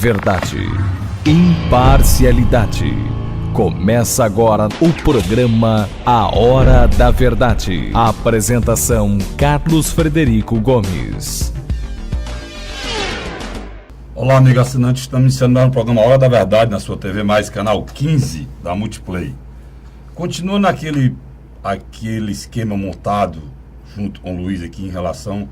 Verdade, imparcialidade. Começa agora o programa A Hora da Verdade. A apresentação: Carlos Frederico Gomes. Olá, amigo assinante, estamos iniciando o programa A Hora da Verdade na sua TV Mais, canal 15 da Multiplay. Continua naquele esquema montado junto com o Luiz aqui em relação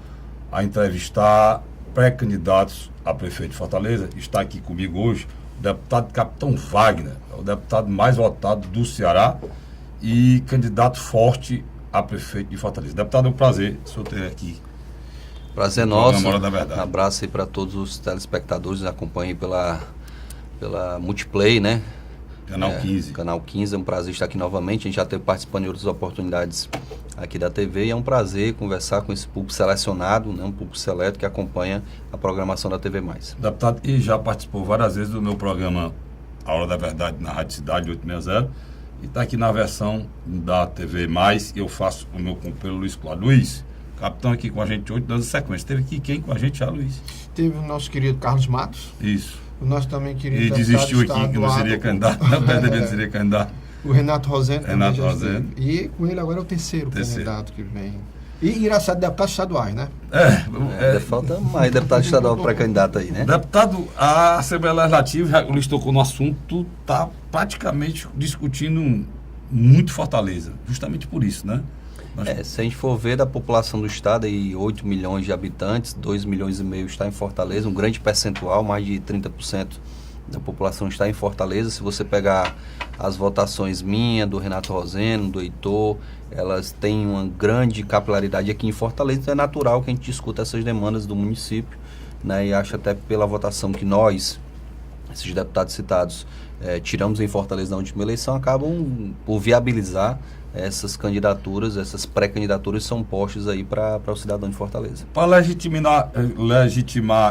a entrevistar pré-candidatos a prefeito de Fortaleza. Está aqui comigo hoje o deputado Capitão Wagner, o deputado mais votado do Ceará e candidato forte a prefeito de Fortaleza. Deputado, é um prazer o senhor ter aqui. Prazer é nosso. Um abraço aí para todos os telespectadores que acompanham pela Multiplay, né? Canal 15. Canal 15, é um prazer estar aqui novamente. A gente já teve participando de outras oportunidades aqui da TV e é um prazer conversar com esse público selecionado, né? Um público seleto que acompanha a programação da TV Mais. Deputado, e já participou várias vezes do meu programa A Hora da Verdade na Rádio Cidade 860 e está aqui na versão da TV Mais e eu faço o meu companheiro Luiz Cláudio. Luiz, capitão aqui com a gente hoje, dando sequência. Teve aqui quem com a gente já, Luiz? Teve o nosso querido Carlos Matos. Isso. O nosso também querido e desistiu aqui que não seria candidato. Não seria candidato. O Renato Rosendo. Renato Rosendo. E com ele agora é o terceiro candidato que vem. E engraçado, deputados estaduais, né? Falta mais deputado estadual para candidato aí, né? Deputado, a Assembleia Legislativa, já listou no assunto, está praticamente discutindo muito Fortaleza. Justamente por isso, né? Se a gente for ver da população do estado, aí 8 milhões de habitantes, 2 milhões e meio está em Fortaleza, um grande percentual, mais de 30% da população está em Fortaleza. Se você pegar as votações minha, do Renato Rosendo, do Heitor, elas têm uma grande capilaridade aqui em Fortaleza, então é natural que a gente discuta essas demandas do município, né? E acho até pela votação que nós, esses deputados citados, tiramos em Fortaleza na última eleição, acabam por viabilizar essas candidaturas, essas pré-candidaturas são postas aí para o cidadão de Fortaleza. Para legitimar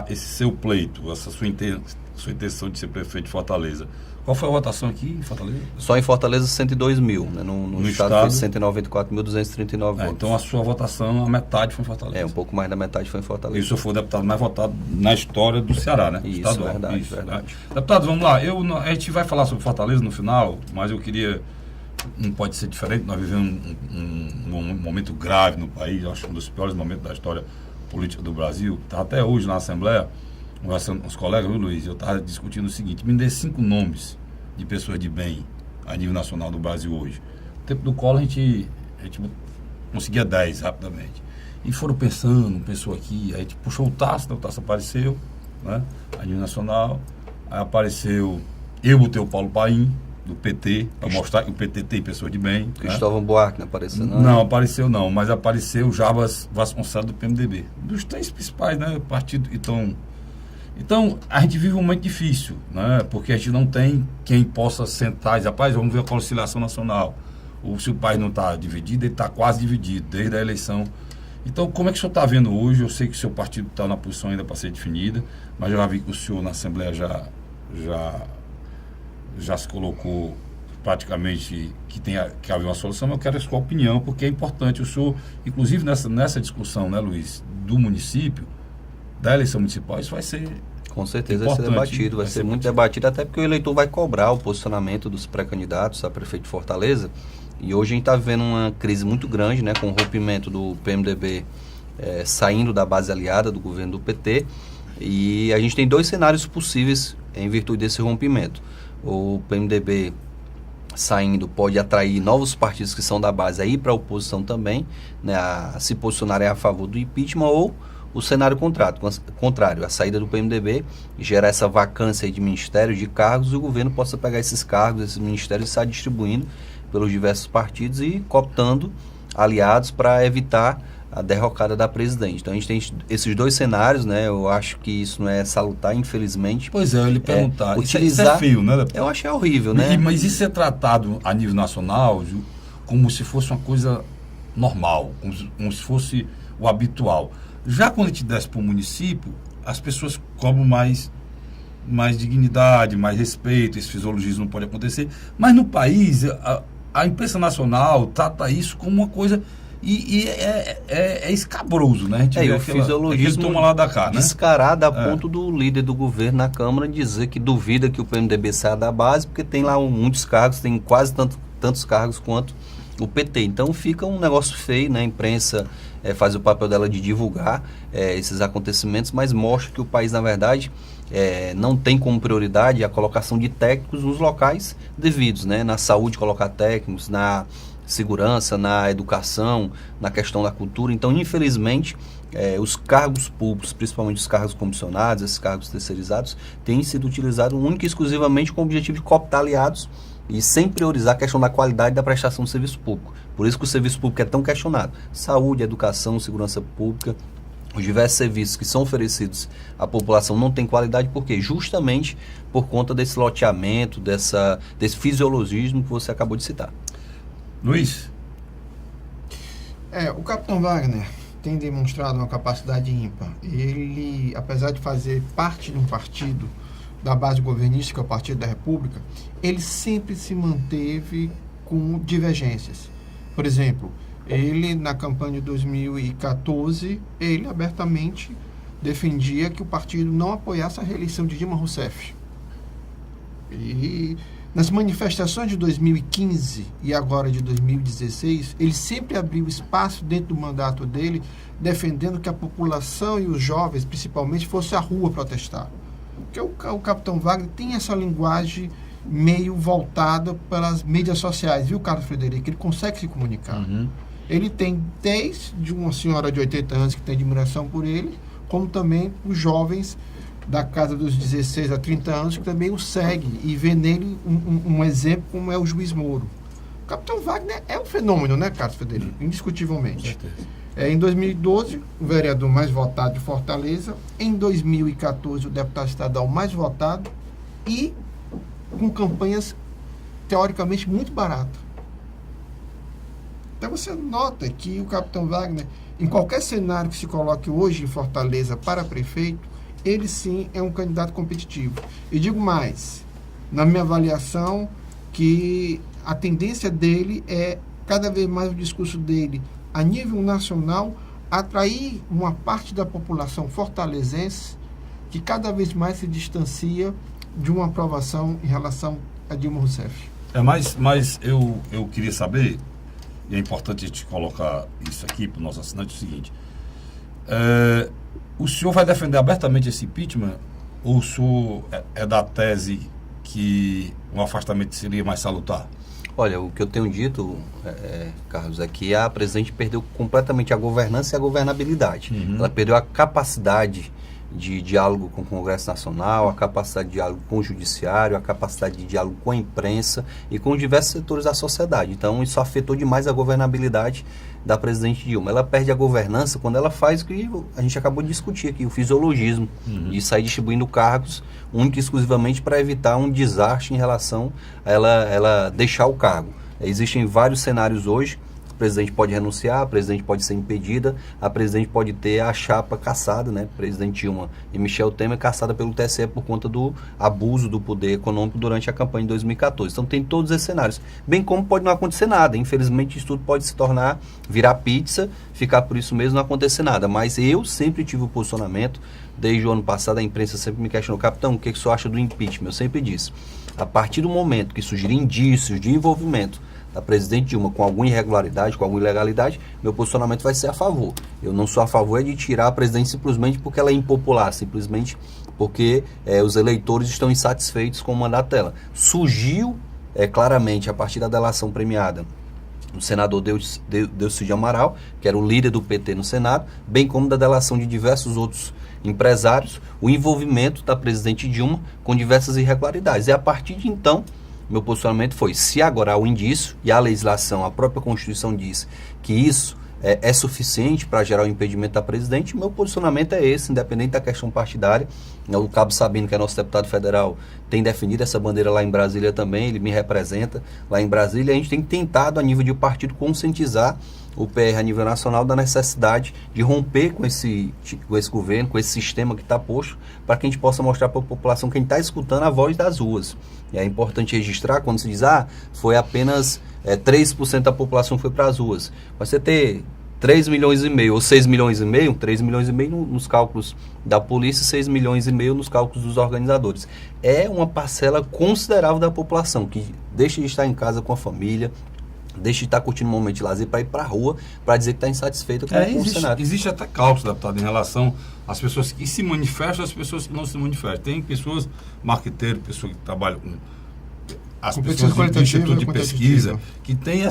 esse seu pleito, essa sua intenção de ser prefeito de Fortaleza, qual foi a votação aqui em Fortaleza? Só em Fortaleza 102 mil, né? No estado foi 194.239 votos. Então a sua votação, a metade foi em Fortaleza. Um pouco mais da metade foi em Fortaleza. E o senhor foi o deputado mais votado na história do Ceará, né? Isso, estadual. Verdade. Deputado, vamos lá, a gente vai falar sobre Fortaleza no final, mas eu queria... Não pode ser diferente, nós vivemos um momento grave no país, acho que um dos piores momentos da história política do Brasil. Estava até hoje na Assembleia, conversando com os colegas, viu, Luiz? Eu estava discutindo o seguinte: me dê 5 nomes de pessoas de bem a nível nacional do Brasil hoje. No tempo do Collor a gente conseguia 10 rapidamente. E foram pensou aqui, aí a gente puxou o Tasso, né? O Tasso apareceu, né? A nível nacional, aí apareceu, eu botei o Paulo Paim, do PT, para mostrar que o PT tem pessoas de bem. Cristóvão Buarque não apareceu, não? Não, apareceu não, mas apareceu o Jarbas Vasconcelos do PMDB. Dos 3 principais, né, partido. Então, a gente vive um momento difícil, né, porque a gente não tem quem possa sentar e dizer, rapaz, vamos ver a conciliação nacional. Se o país não está dividido, ele está quase dividido, desde a eleição. Então, como é que o senhor está vendo hoje? Eu sei que o seu partido está na posição ainda para ser definida, mas eu já vi que o senhor na Assembleia já se colocou praticamente que haver uma solução. Eu quero a sua opinião, porque é importante. O senhor, inclusive nessa discussão, né, Luiz, do município, da eleição municipal, isso vai ser... Com certeza vai ser debatido, vai ser muito debatido, até porque o eleitor vai cobrar o posicionamento dos pré-candidatos a prefeito de Fortaleza. E hoje a gente está vivendo uma crise muito grande, né, com o rompimento do PMDB saindo da base aliada do governo do PT. E a gente tem 2 cenários possíveis em virtude desse rompimento. O PMDB saindo pode atrair novos partidos que são da base aí para a oposição também, né, a se posicionarem a favor do impeachment, ou o cenário contrário, a saída do PMDB gera essa vacância de ministérios, de cargos, e o governo possa pegar esses cargos, esses ministérios, e estar distribuindo pelos diversos partidos e cooptando aliados para evitar a derrocada da presidente. Então a gente tem esses 2 cenários, né? Eu acho que isso não é salutar, infelizmente. Pois é, eu lhe perguntar. Isso é feio, né? Eu acho que é horrível, né? Mas isso é tratado a nível nacional como se fosse uma coisa normal, como se fosse o habitual. Já quando a gente desce para o município, as pessoas cobram mais dignidade, mais respeito, esse fisiologismo não pode acontecer. Mas no país, a imprensa nacional trata isso como uma coisa... E é escabroso, né? A gente vê o fisiologismo toma lá da cá, né? Descarado a ponto do líder do governo na Câmara dizer que duvida que o PMDB saia da base, porque tem lá muitos cargos, tem quase tantos cargos quanto o PT. Então fica um negócio feio, né? A imprensa faz o papel dela de divulgar esses acontecimentos, mas mostra que o país, na verdade, não tem como prioridade a colocação de técnicos nos locais devidos, né? Na saúde, colocar técnicos, na segurança, na educação, na questão da cultura. Então, infelizmente, os cargos públicos, principalmente os cargos comissionados, esses cargos terceirizados, têm sido utilizados única e exclusivamente com o objetivo de cooptar aliados e sem priorizar a questão da qualidade da prestação do serviço público. Por isso que o serviço público é tão questionado. Saúde, educação, segurança pública, os diversos serviços que são oferecidos à população não têm qualidade, por quê? Justamente por conta desse loteamento, desse fisiologismo que você acabou de citar. Luiz? O capitão Wagner tem demonstrado uma capacidade ímpar. Ele, apesar de fazer parte de um partido da base governística, o Partido da República, ele sempre se manteve com divergências. Por exemplo, ele, na campanha de 2014, ele abertamente defendia que o partido não apoiasse a reeleição de Dilma Rousseff. E nas manifestações de 2015 e agora de 2016, ele sempre abriu espaço dentro do mandato dele, defendendo que a população e os jovens, principalmente, fossem à rua protestar. Porque o capitão Wagner tem essa linguagem meio voltada pelas mídias sociais, viu, Carlos Frederico? Ele consegue se comunicar. Uhum. Ele tem desde uma senhora de 80 anos que tem admiração por ele, como também os jovens da casa dos 16 a 30 anos que também o seguem e vê nele um exemplo como é o juiz Moro. O capitão Wagner é um fenômeno, né, Carlos Frederico? Indiscutivelmente. Em 2012, o vereador mais votado de Fortaleza. Em 2014, o deputado estadual mais votado e com campanhas teoricamente muito baratas. Então você nota que o capitão Wagner, em qualquer cenário que se coloque hoje em Fortaleza para prefeito, ele sim é um candidato competitivo. E digo mais, na minha avaliação, que a tendência dele é, cada vez mais o discurso dele, a nível nacional, atrair uma parte da população fortalezense que cada vez mais se distancia de uma aprovação em relação a Dilma Rousseff. Mas eu queria saber, e é importante a gente colocar isso aqui para o nosso assinante, o seguinte: o senhor vai defender abertamente esse impeachment, ou o senhor é da tese que um afastamento seria mais salutar? Olha, o que eu tenho dito, Carlos, é que a presidente perdeu completamente a governança e a governabilidade. Uhum. Ela perdeu a capacidade de diálogo com o Congresso Nacional, a capacidade de diálogo com o Judiciário, a capacidade de diálogo com a imprensa e com diversos setores da sociedade. Então, isso afetou demais a governabilidade da presidente Dilma. Ela perde a governança quando ela faz o que a gente acabou de discutir aqui, o fisiologismo, de sair distribuindo cargos única e exclusivamente para evitar um desastre em relação a ela deixar o cargo. Existem vários cenários hoje. O presidente pode renunciar, a presidente pode ser impedida, a presidente pode ter a chapa cassada, né? Presidente Dilma e Michel Temer cassada pelo TSE por conta do abuso do poder econômico durante a campanha de 2014. Então tem todos esses cenários. Bem como pode não acontecer nada. Infelizmente isso tudo pode se tornar, virar pizza, ficar por isso mesmo, não acontecer nada. Mas eu sempre tive o posicionamento, desde o ano passado a imprensa sempre me questionou: capitão, o que o senhor acha do impeachment? Eu sempre disse, a partir do momento que surgirem indícios de envolvimento da presidente Dilma com alguma irregularidade, com alguma ilegalidade, meu posicionamento vai ser a favor. Eu não sou a favor de tirar a presidente simplesmente porque ela é impopular, simplesmente porque os eleitores estão insatisfeitos com o mandato dela. Surgiu claramente, a partir da delação premiada, o senador Delcy de Amaral, que era o líder do PT no Senado, bem como da delação de diversos outros empresários, o envolvimento da presidente Dilma com diversas irregularidades. E a partir de então, meu posicionamento foi: se agora há o indício e a legislação, a própria Constituição diz que isso é suficiente para gerar o impedimento da presidente, meu posicionamento é esse, independente da questão partidária. O Cabo Sabino, que é nosso deputado federal, tem definido essa bandeira lá em Brasília também, ele me representa lá em Brasília. A gente tem tentado, a nível de partido, conscientizar o PR a nível nacional da necessidade de romper com esse governo, com esse sistema que está posto, para que a gente possa mostrar para a população que a gente está escutando a voz das ruas. E é importante registrar, quando se diz, foi apenas 3% da população que foi para as ruas. Mas você ter 3 milhões e meio ou 6 milhões e meio, 3 milhões e meio nos cálculos da polícia, 6 milhões e meio nos cálculos dos organizadores. É uma parcela considerável da população que deixa de estar em casa com a família, deixa de estar curtindo um momento de lazer para ir para a rua, para dizer que está insatisfeita com o cenário. Existe até cálculos, deputado, em relação às pessoas que se manifestam e às pessoas que não se manifestam. Tem pessoas, marqueteiros, pessoas que trabalham com as pessoas do Instituto de Pesquisa, que tem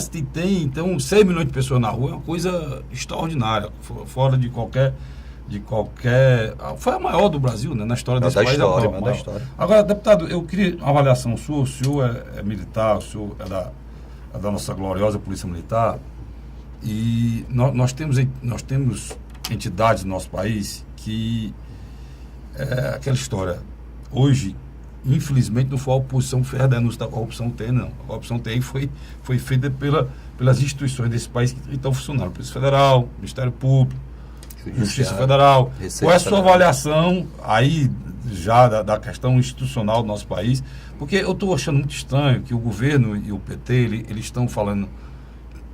então 6 milhões de pessoas na rua, é uma coisa extraordinária, fora de qualquer... Foi a maior do Brasil, né? Na história desse país. Da história. Agora, deputado, eu queria uma avaliação sua. O senhor é militar, o senhor é da nossa gloriosa Polícia Militar, e nós temos entidades no nosso país que aquela história. Hoje, infelizmente, não foi a oposição que fez a denúncia da corrupção TEM, não. A corrupção TEM foi feita pelas instituições desse país que estão funcionando. Polícia Federal, Ministério Público, Justiça Federal. Qual é a sua avaliação aí já da questão institucional do nosso país? Porque eu estou achando muito estranho que o governo e o PT, eles estão falando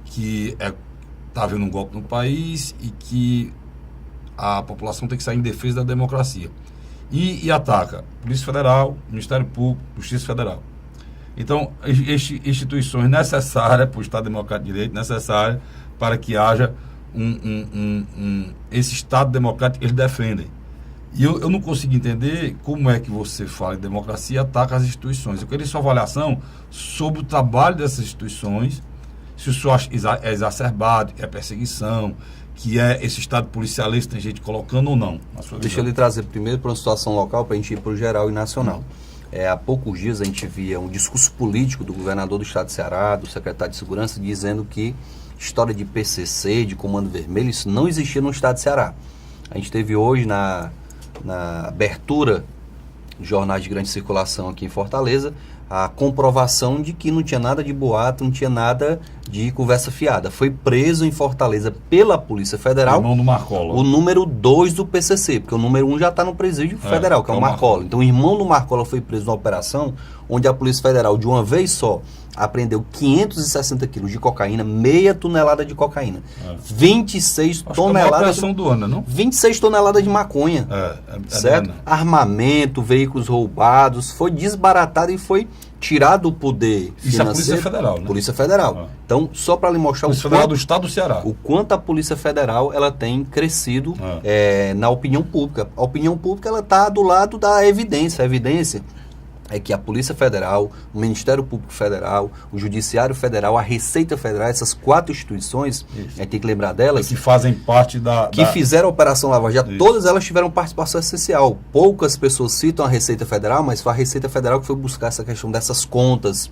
que está havendo um golpe no país e que a população tem que sair em defesa da democracia. E ataca Polícia Federal, Ministério Público, Justiça Federal. Então, instituições necessárias para o Estado Democrático de Direito, necessárias para que haja esse Estado democrático que eles defendem. E eu não consigo entender como é que você fala em democracia e ataca as instituições. Eu queria sua avaliação sobre o trabalho dessas instituições, se o senhor acha é exacerbado, que é perseguição, que é esse Estado policialista, tem gente colocando ou não, na sua visão. Deixa eu lhe trazer primeiro para uma situação local, para a gente ir para o geral e nacional. Há poucos dias a gente via um discurso político do governador do estado de Ceará, do secretário de Segurança, dizendo que história de PCC, de Comando Vermelho, isso não existia no estado de Ceará. A gente teve hoje, na abertura de jornais de grande circulação aqui em Fortaleza, a comprovação de que não tinha nada de boato, não tinha nada de conversa fiada. Foi preso em Fortaleza pela Polícia Federal o irmão do Marcola, o número 2 do PCC, porque o número 1 já está no presídio federal, que é o Marcola. Então o irmão do Marcola foi preso numa operação onde a Polícia Federal, de uma vez só, apreendeu 560 quilos de cocaína, meia tonelada de cocaína, 26 toneladas do ano, não? 26 toneladas de maconha, certo? Armamento, veículos roubados, foi desbaratado e foi tirado do poder financeiro. Isso é a Polícia Federal, né? Polícia Federal. Então, só para lhe mostrar Polícia Federal do Estado do Ceará. O quanto a Polícia Federal ela tem crescido na opinião pública. A opinião pública ela está do lado da evidência. A evidência é que a Polícia Federal, o Ministério Público Federal, o Judiciário Federal, a Receita Federal, essas 4 instituições, tem que lembrar delas, que fazem parte que fizeram a Operação Lava Jato, todas elas tiveram participação essencial. Poucas pessoas citam a Receita Federal, mas foi a Receita Federal que foi buscar essa questão dessas contas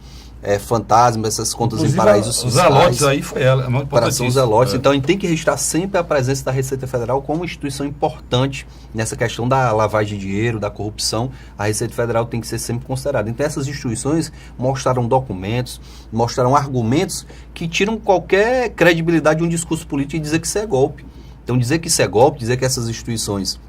fantasmas, essas contas em paraísos fiscais. Os Zelotes aí foi ela, é muito Operação Zelotes. Então a gente tem que registrar sempre a presença da Receita Federal como instituição importante nessa questão da lavagem de dinheiro, da corrupção. A Receita Federal tem que ser sempre considerada. Então essas instituições mostraram documentos, mostraram argumentos que tiram qualquer credibilidade de um discurso político e dizer que isso é golpe. Então dizer que isso é golpe, dizer que essas instituições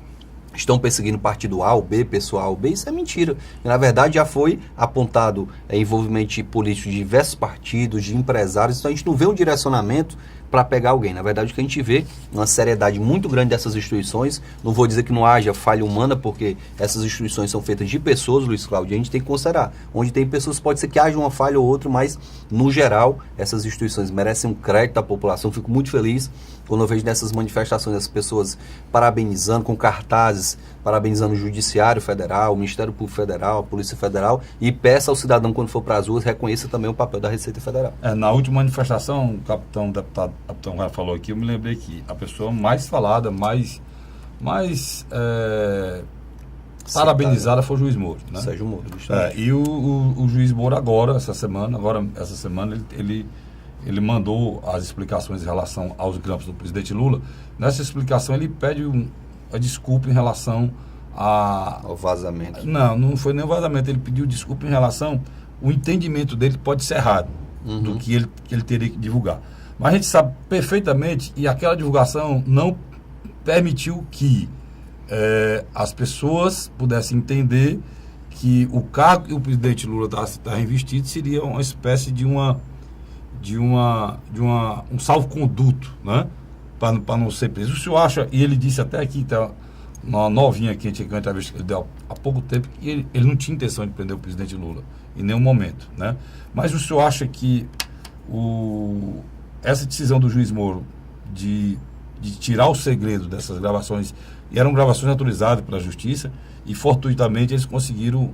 estão perseguindo partido A ou B, pessoa A ou B, isso é mentira. E, na verdade, já foi apontado envolvimento político de diversos partidos, de empresários, então a gente não vê um direcionamento para pegar alguém. Na verdade, o que a gente vê é uma seriedade muito grande dessas instituições. Não vou dizer que não haja falha humana, porque essas instituições são feitas de pessoas, Luiz Cláudio, e a gente tem que considerar. Onde tem pessoas, pode ser que haja uma falha ou outra, mas, no geral, essas instituições merecem um crédito da população. Fico muito feliz quando eu vejo nessas manifestações as pessoas parabenizando, com cartazes, parabenizando o Judiciário Federal, o Ministério Público Federal, a Polícia Federal, e peça ao cidadão, quando for para as ruas, reconheça também o papel da Receita Federal. Na última manifestação, o deputado falou aqui, eu me lembrei que a pessoa mais falada, mais parabenizada foi o juiz Moro, né? Sérgio Moro. E o juiz Moro essa semana ele mandou as explicações em relação aos grampos do presidente Lula. Nessa explicação ele pede a desculpa em relação O vazamento. Não foi nem o vazamento. Ele pediu desculpa em relação... O entendimento dele pode ser errado do que ele teria que divulgar. Mas a gente sabe perfeitamente, e aquela divulgação não permitiu que as pessoas pudessem entender que o cargo que o presidente Lula está investido seria uma espécie de um salvo-conduto, né? Para não ser preso. O senhor acha, e ele disse até aqui, tá, uma novinha aqui, uma entrevista que ele deu há pouco tempo, que ele não tinha intenção de prender o presidente Lula, em nenhum momento, né? Mas o senhor acha que essa decisão do juiz Moro de tirar o segredo dessas gravações, e eram gravações autorizadas pela Justiça, e fortuitamente eles conseguiram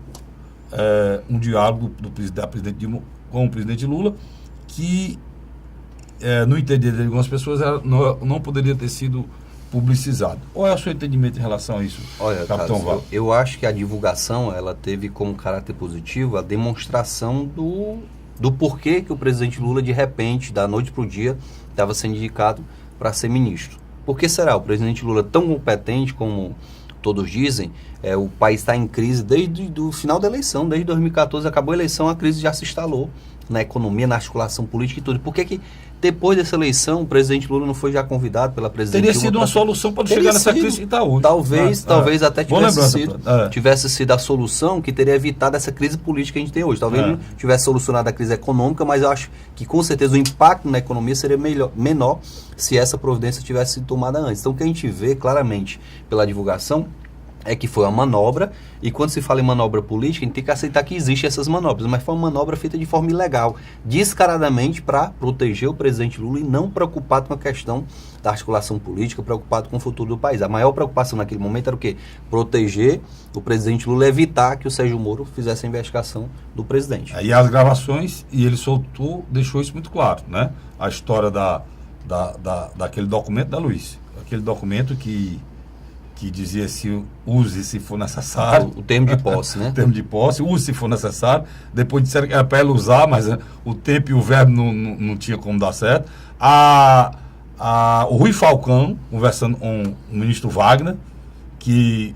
um diálogo da presidente Dilma com o presidente Lula, que no entender de algumas pessoas não poderia ter sido publicizado. Qual é o seu entendimento em relação a isso? Olha, Capitão Carlos, eu acho que a divulgação ela teve como caráter positivo a demonstração do porquê que o presidente Lula, de repente, da noite para o dia, estava sendo indicado para ser ministro. Por que será? O presidente Lula, tão competente como todos dizem, o país está em crise desde o final da eleição, desde 2014, acabou a eleição, a crise já se instalou na economia, na articulação política e tudo. Por que depois dessa eleição o presidente Lula não foi já convidado pela presidente Dilma? Teria sido uma solução para chegar nessa crise que está hoje. Talvez até tivesse sido a solução que teria evitado essa crise política que a gente tem hoje. Talvez não tivesse solucionado a crise econômica, mas eu acho que com certeza o impacto na economia seria menor se essa providência tivesse sido tomada antes. Então o que a gente vê claramente pela divulgação é que foi uma manobra, e quando se fala em manobra política, a gente tem que aceitar que existem essas manobras, mas foi uma manobra feita de forma ilegal, descaradamente para proteger o presidente Lula e não preocupado com a questão da articulação política, preocupado com o futuro do país. A maior preocupação naquele momento era o quê? Proteger o presidente Lula e evitar que o Sérgio Moro fizesse a investigação do presidente. E as gravações, e ele deixou isso muito claro, né? A história daquele documento da Luiz, aquele documento que dizia use se for necessário. O termo de posse, né? O termo de posse, use se for necessário. Depois disseram que era para ela usar, mas o tempo e o verbo não tinha como dar certo. O Rui Falcão, conversando com o ministro Wagner, que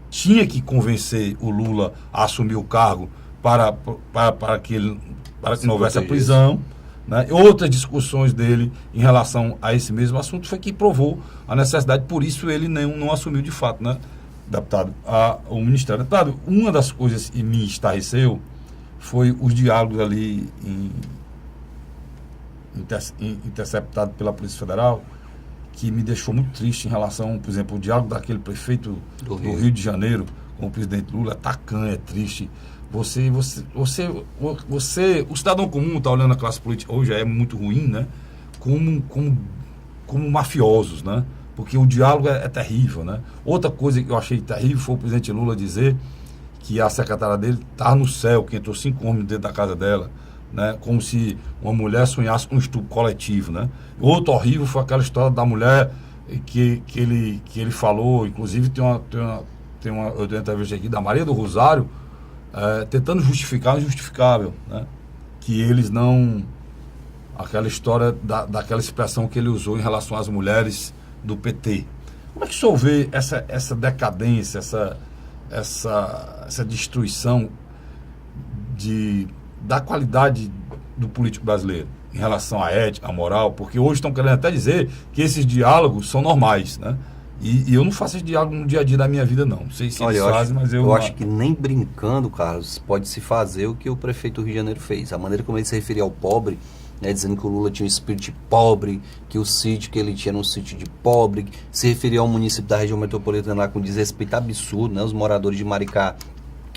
tinha que convencer o Lula a assumir o cargo para que não houvesse a prisão. Né? Outras discussões dele em relação a esse mesmo assunto foi que provou a necessidade, por isso ele não assumiu de fato, né, deputado, o Ministério. Deputado, uma das coisas que me estarreceu foi os diálogos ali interceptados pela Polícia Federal, que me deixou muito triste em relação, por exemplo, o diálogo daquele prefeito do Rio de Janeiro com o presidente Lula, tacanho, é triste. O cidadão comum está olhando a classe política hoje, é muito ruim, né? Como mafiosos, né? Porque o diálogo é terrível, né? Outra coisa que eu achei terrível foi o presidente Lula dizer que a secretária dele está no céu, que entrou 5 homens dentro da casa dela, né? Como se uma mulher sonhasse com um estupro coletivo, né? Outro horrível foi aquela história da mulher que ele falou, inclusive eu tenho uma entrevista aqui da Maria do Rosário, tentando justificar o injustificável, né? Que eles não... Aquela história daquela expressão que ele usou em relação às mulheres do PT. Como é que o senhor vê essa decadência, essa destruição da qualidade do político brasileiro em relação à ética, à moral? Porque hoje estão querendo até dizer que esses diálogos são normais, né? E eu não faço esse diálogo no dia a dia da minha vida, não. Não sei se eles fazem, mas eu... Eu acho que nem brincando, Carlos, pode-se fazer o que o prefeito do Rio de Janeiro fez. A maneira como ele se referia ao pobre, né, dizendo que o Lula tinha um espírito de pobre, que o sítio que ele tinha era um sítio de pobre, se referia ao município da região metropolitana lá com desrespeito absurdo, né? Os moradores de Maricá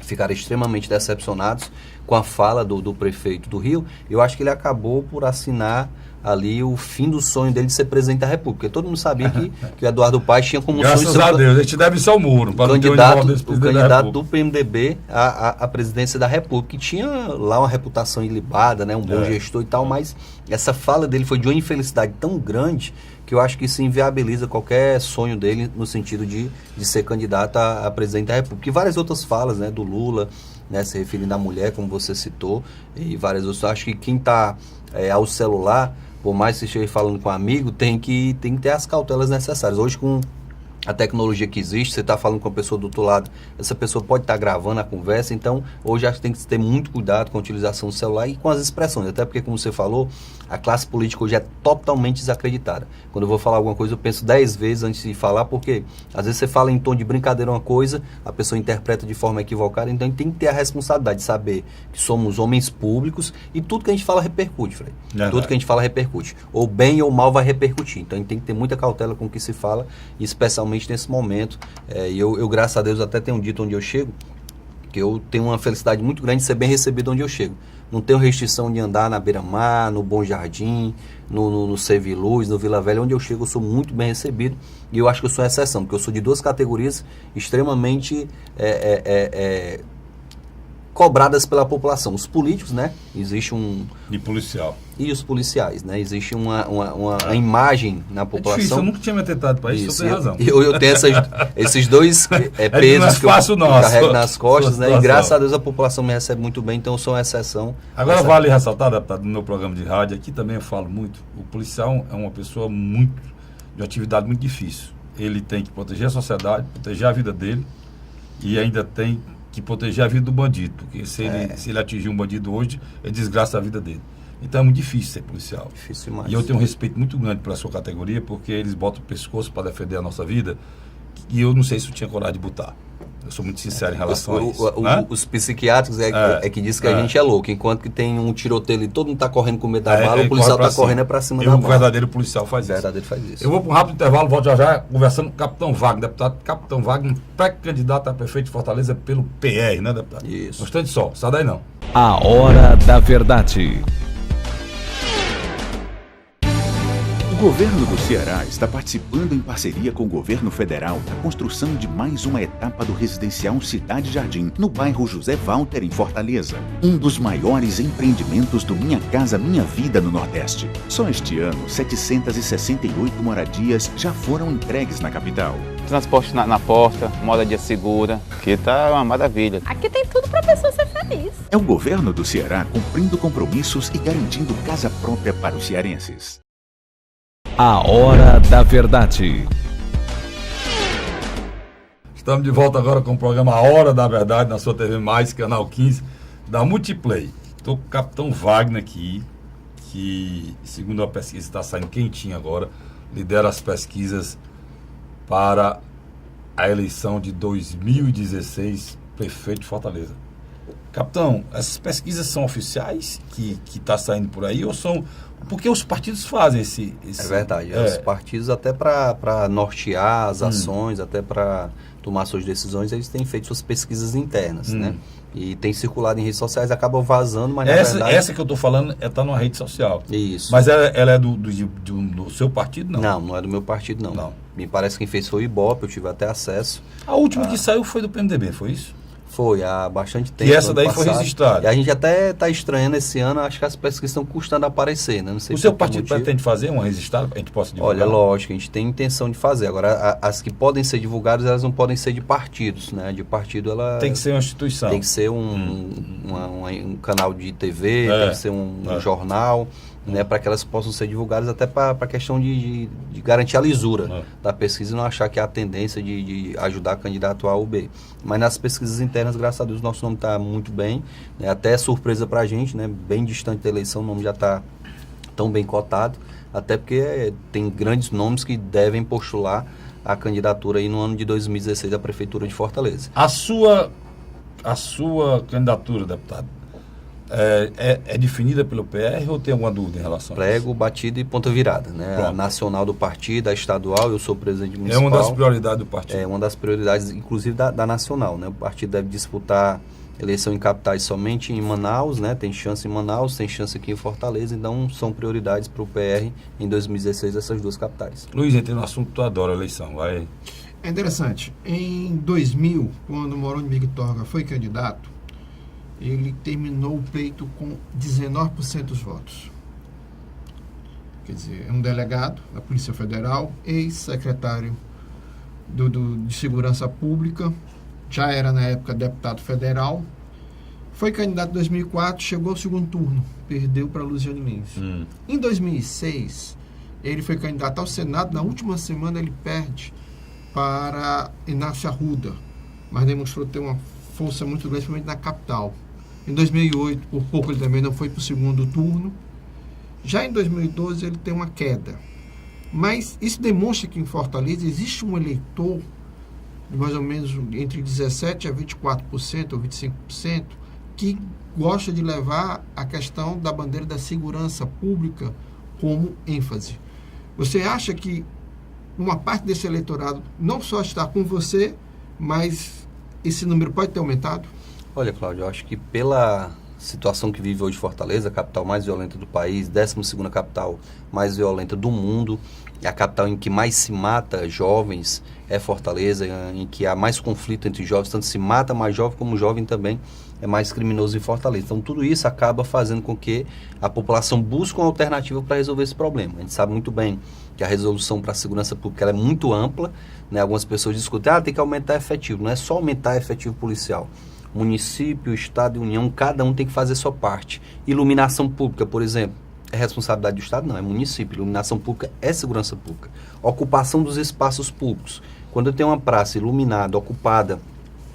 ficaram extremamente decepcionados com a fala do prefeito do Rio. Eu acho que ele acabou por assinar ali o fim do sonho dele de ser presidente da República. Porque todo mundo sabia que o Eduardo Paes tinha como sonho... Graças a Deus, a gente deve ser o muro. O candidato do PMDB à presidência da República, que tinha lá uma reputação ilibada, né, um bom gestor e tal, mas essa fala dele foi de uma infelicidade tão grande que eu acho que isso inviabiliza qualquer sonho dele no sentido de ser candidato a presidente da República. E várias outras falas, né, do Lula, né, se referindo à mulher, como você citou, e várias outras. Eu acho que quem está ao celular, por mais que esteja falando com um amigo, tem que ter as cautelas necessárias. Hoje, com a tecnologia que existe, você está falando com a pessoa do outro lado, essa pessoa pode estar gravando a conversa, então hoje acho que tem que ter muito cuidado com a utilização do celular e com as expressões, até porque, como você falou, a classe política hoje é totalmente desacreditada. Quando eu vou falar alguma coisa, eu penso 10 vezes antes de falar, porque às vezes você fala em tom de brincadeira uma coisa, a pessoa interpreta de forma equivocada, então a gente tem que ter a responsabilidade de saber que somos homens públicos e tudo que a gente fala repercute, Frei. Tudo que a gente fala repercute. Ou bem ou mal vai repercutir. Então a gente tem que ter muita cautela com o que se fala, especialmente nesse momento. E eu, graças a Deus, até tenho dito onde eu chego, que eu tenho uma felicidade muito grande de ser bem recebido onde eu chego. Não tenho restrição de andar na Beira-Mar, no Bom Jardim, no Serviluz, no Vila Velha. Onde eu chego, eu sou muito bem recebido. E eu acho que eu sou exceção, porque eu sou de 2 categorias extremamente cobradas pela população. Os políticos, né? Existe um... E policial. E os policiais, né? Existe uma imagem na população. É difícil, eu nunca tinha me atentado para isso, você tem razão. Eu tenho esses dois pesos que eu carrego nas costas, né? E graças a Deus a população me recebe muito bem, então eu sou uma exceção. Agora vale ressaltar, deputado, no meu programa de rádio, aqui também eu falo muito, o policial é uma pessoa de atividade muito difícil. Ele tem que proteger a sociedade, proteger a vida dele e ainda tem que proteger a vida do bandido, porque se ele atingir um bandido hoje, ele desgraça a vida dele. Então é muito difícil ser policial. Difícil demais. E eu tenho um respeito muito grande pela sua categoria, porque eles botam o pescoço para defender a nossa vida, e eu não sei se eu tinha coragem de botar. Eu sou muito sincero em relação a isso. Os psiquiátricos que diz que a gente é louco, enquanto que tem um tiroteio e todo mundo está correndo com medo da bala, o policial está correndo para cima da bala. O verdadeiro policial faz isso. Eu vou para um rápido intervalo, volto já conversando com o Capitão Wagner, deputado Capitão Wagner, pré-candidato a prefeito de Fortaleza pelo PR, né, deputado? Isso. Um instante só, sai daí não. A Hora da Verdade. O governo do Ceará está participando em parceria com o governo federal da construção de mais uma etapa do residencial Cidade Jardim, no bairro José Walter, em Fortaleza. Um dos maiores empreendimentos do Minha Casa Minha Vida no Nordeste. Só este ano, 768 moradias já foram entregues na capital. Transporte na porta, moradia segura, que tá uma maravilha. Aqui tem tudo para a pessoa ser feliz. É o governo do Ceará cumprindo compromissos e garantindo casa própria para os cearenses. A Hora da Verdade. Estamos de volta agora com o programa A Hora da Verdade, na sua TV Mais, canal 15, da Multiplay. Estou com o Capitão Wagner aqui, que, segundo a pesquisa, está saindo quentinha agora, lidera as pesquisas para a eleição de 2016, prefeito de Fortaleza. Capitão, essas pesquisas são oficiais que está saindo por aí ou são... Porque os partidos fazem esse... É verdade, os partidos até para nortear as ações, até para tomar suas decisões, eles têm feito suas pesquisas internas, né? E tem circulado em redes sociais, acabam vazando, mas na verdade... Essa que eu estou falando está numa rede social. Isso. Mas ela é do seu partido, não? Não é do meu partido, não. Me parece que quem fez foi o Ibope, eu tive até acesso. A última que saiu foi do PMDB, foi isso? Foi, há bastante tempo. E essa daí foi registrada. E a gente até está estranhando esse ano, acho que as pesquisas estão custando a aparecer, né? Não sei o seu partido pretende fazer uma registrada para a gente possa divulgar? Olha, lógico, a gente tem intenção de fazer. Agora, as que podem ser divulgadas, elas não podem ser de partidos, né? De partido, ela... Tem que ser uma instituição. Tem que ser um canal de TV, tem que ser um jornal, né? Para que elas possam ser divulgadas, até para a questão de garantir a lisura da pesquisa e não achar que há a tendência de ajudar candidato A ou B. Mas nas pesquisas internas, graças a Deus, nosso nome está muito bem, né? Até surpresa para a gente, né? Bem distante da eleição, o nome já está tão bem cotado, até porque tem grandes nomes que devem postular a candidatura aí no ano de 2016 da Prefeitura de Fortaleza. A sua candidatura, deputado, é definida pelo PR ou tem alguma dúvida em relação a isso? Prego, batida e ponta virada, né? A nacional do partido, a estadual, eu sou presidente municipal. É uma das prioridades do partido. É uma das prioridades, inclusive da nacional, né? O partido deve disputar eleição em capitais somente em Manaus, né? Tem chance em Manaus, tem chance aqui em Fortaleza, então são prioridades para o PR em 2016 essas duas capitais. Luiz, entra no assunto que tu adora a eleição, vai. É interessante. Em 2000, quando Moroni Miguel foi candidato, ele terminou o pleito com 19% dos votos. Quer dizer, é um delegado da Polícia Federal, ex-secretário de Segurança Pública, já era na época deputado federal, foi candidato em 2004, chegou ao segundo turno, perdeu para Luciano Lins. Em 2006, ele foi candidato ao Senado, na última semana ele perde para Inácio Arruda, mas demonstrou ter uma força muito grande, principalmente na capital. Em 2008, por pouco ele também não foi para o segundo turno. Já em 2012 ele tem uma queda. Mas isso demonstra que em Fortaleza existe um eleitor de mais ou menos entre 17% a 24% ou 25% que gosta de levar a questão da bandeira da segurança pública como ênfase. Você acha que uma parte desse eleitorado não só está com você, mas esse número pode ter aumentado? Olha, Cláudio, eu acho que pela situação que vive hoje Fortaleza, a capital mais violenta do país, 12ª capital mais violenta do mundo, a capital em que mais se mata jovens é Fortaleza, em que há mais conflito entre jovens, tanto se mata mais jovem como jovem também é mais criminoso em Fortaleza. Então tudo isso acaba fazendo com que a população busque uma alternativa para resolver esse problema. A gente sabe muito bem que a resolução para a segurança pública ela é muito ampla, né? Algumas pessoas discutem, tem que aumentar efetivo. Não é só aumentar efetivo policial. Município, Estado e União, cada um tem que fazer sua parte. Iluminação pública, por exemplo, é responsabilidade do Estado? Não, é município. Iluminação pública é segurança pública. Ocupação dos espaços públicos. Quando eu tenho uma praça iluminada, ocupada,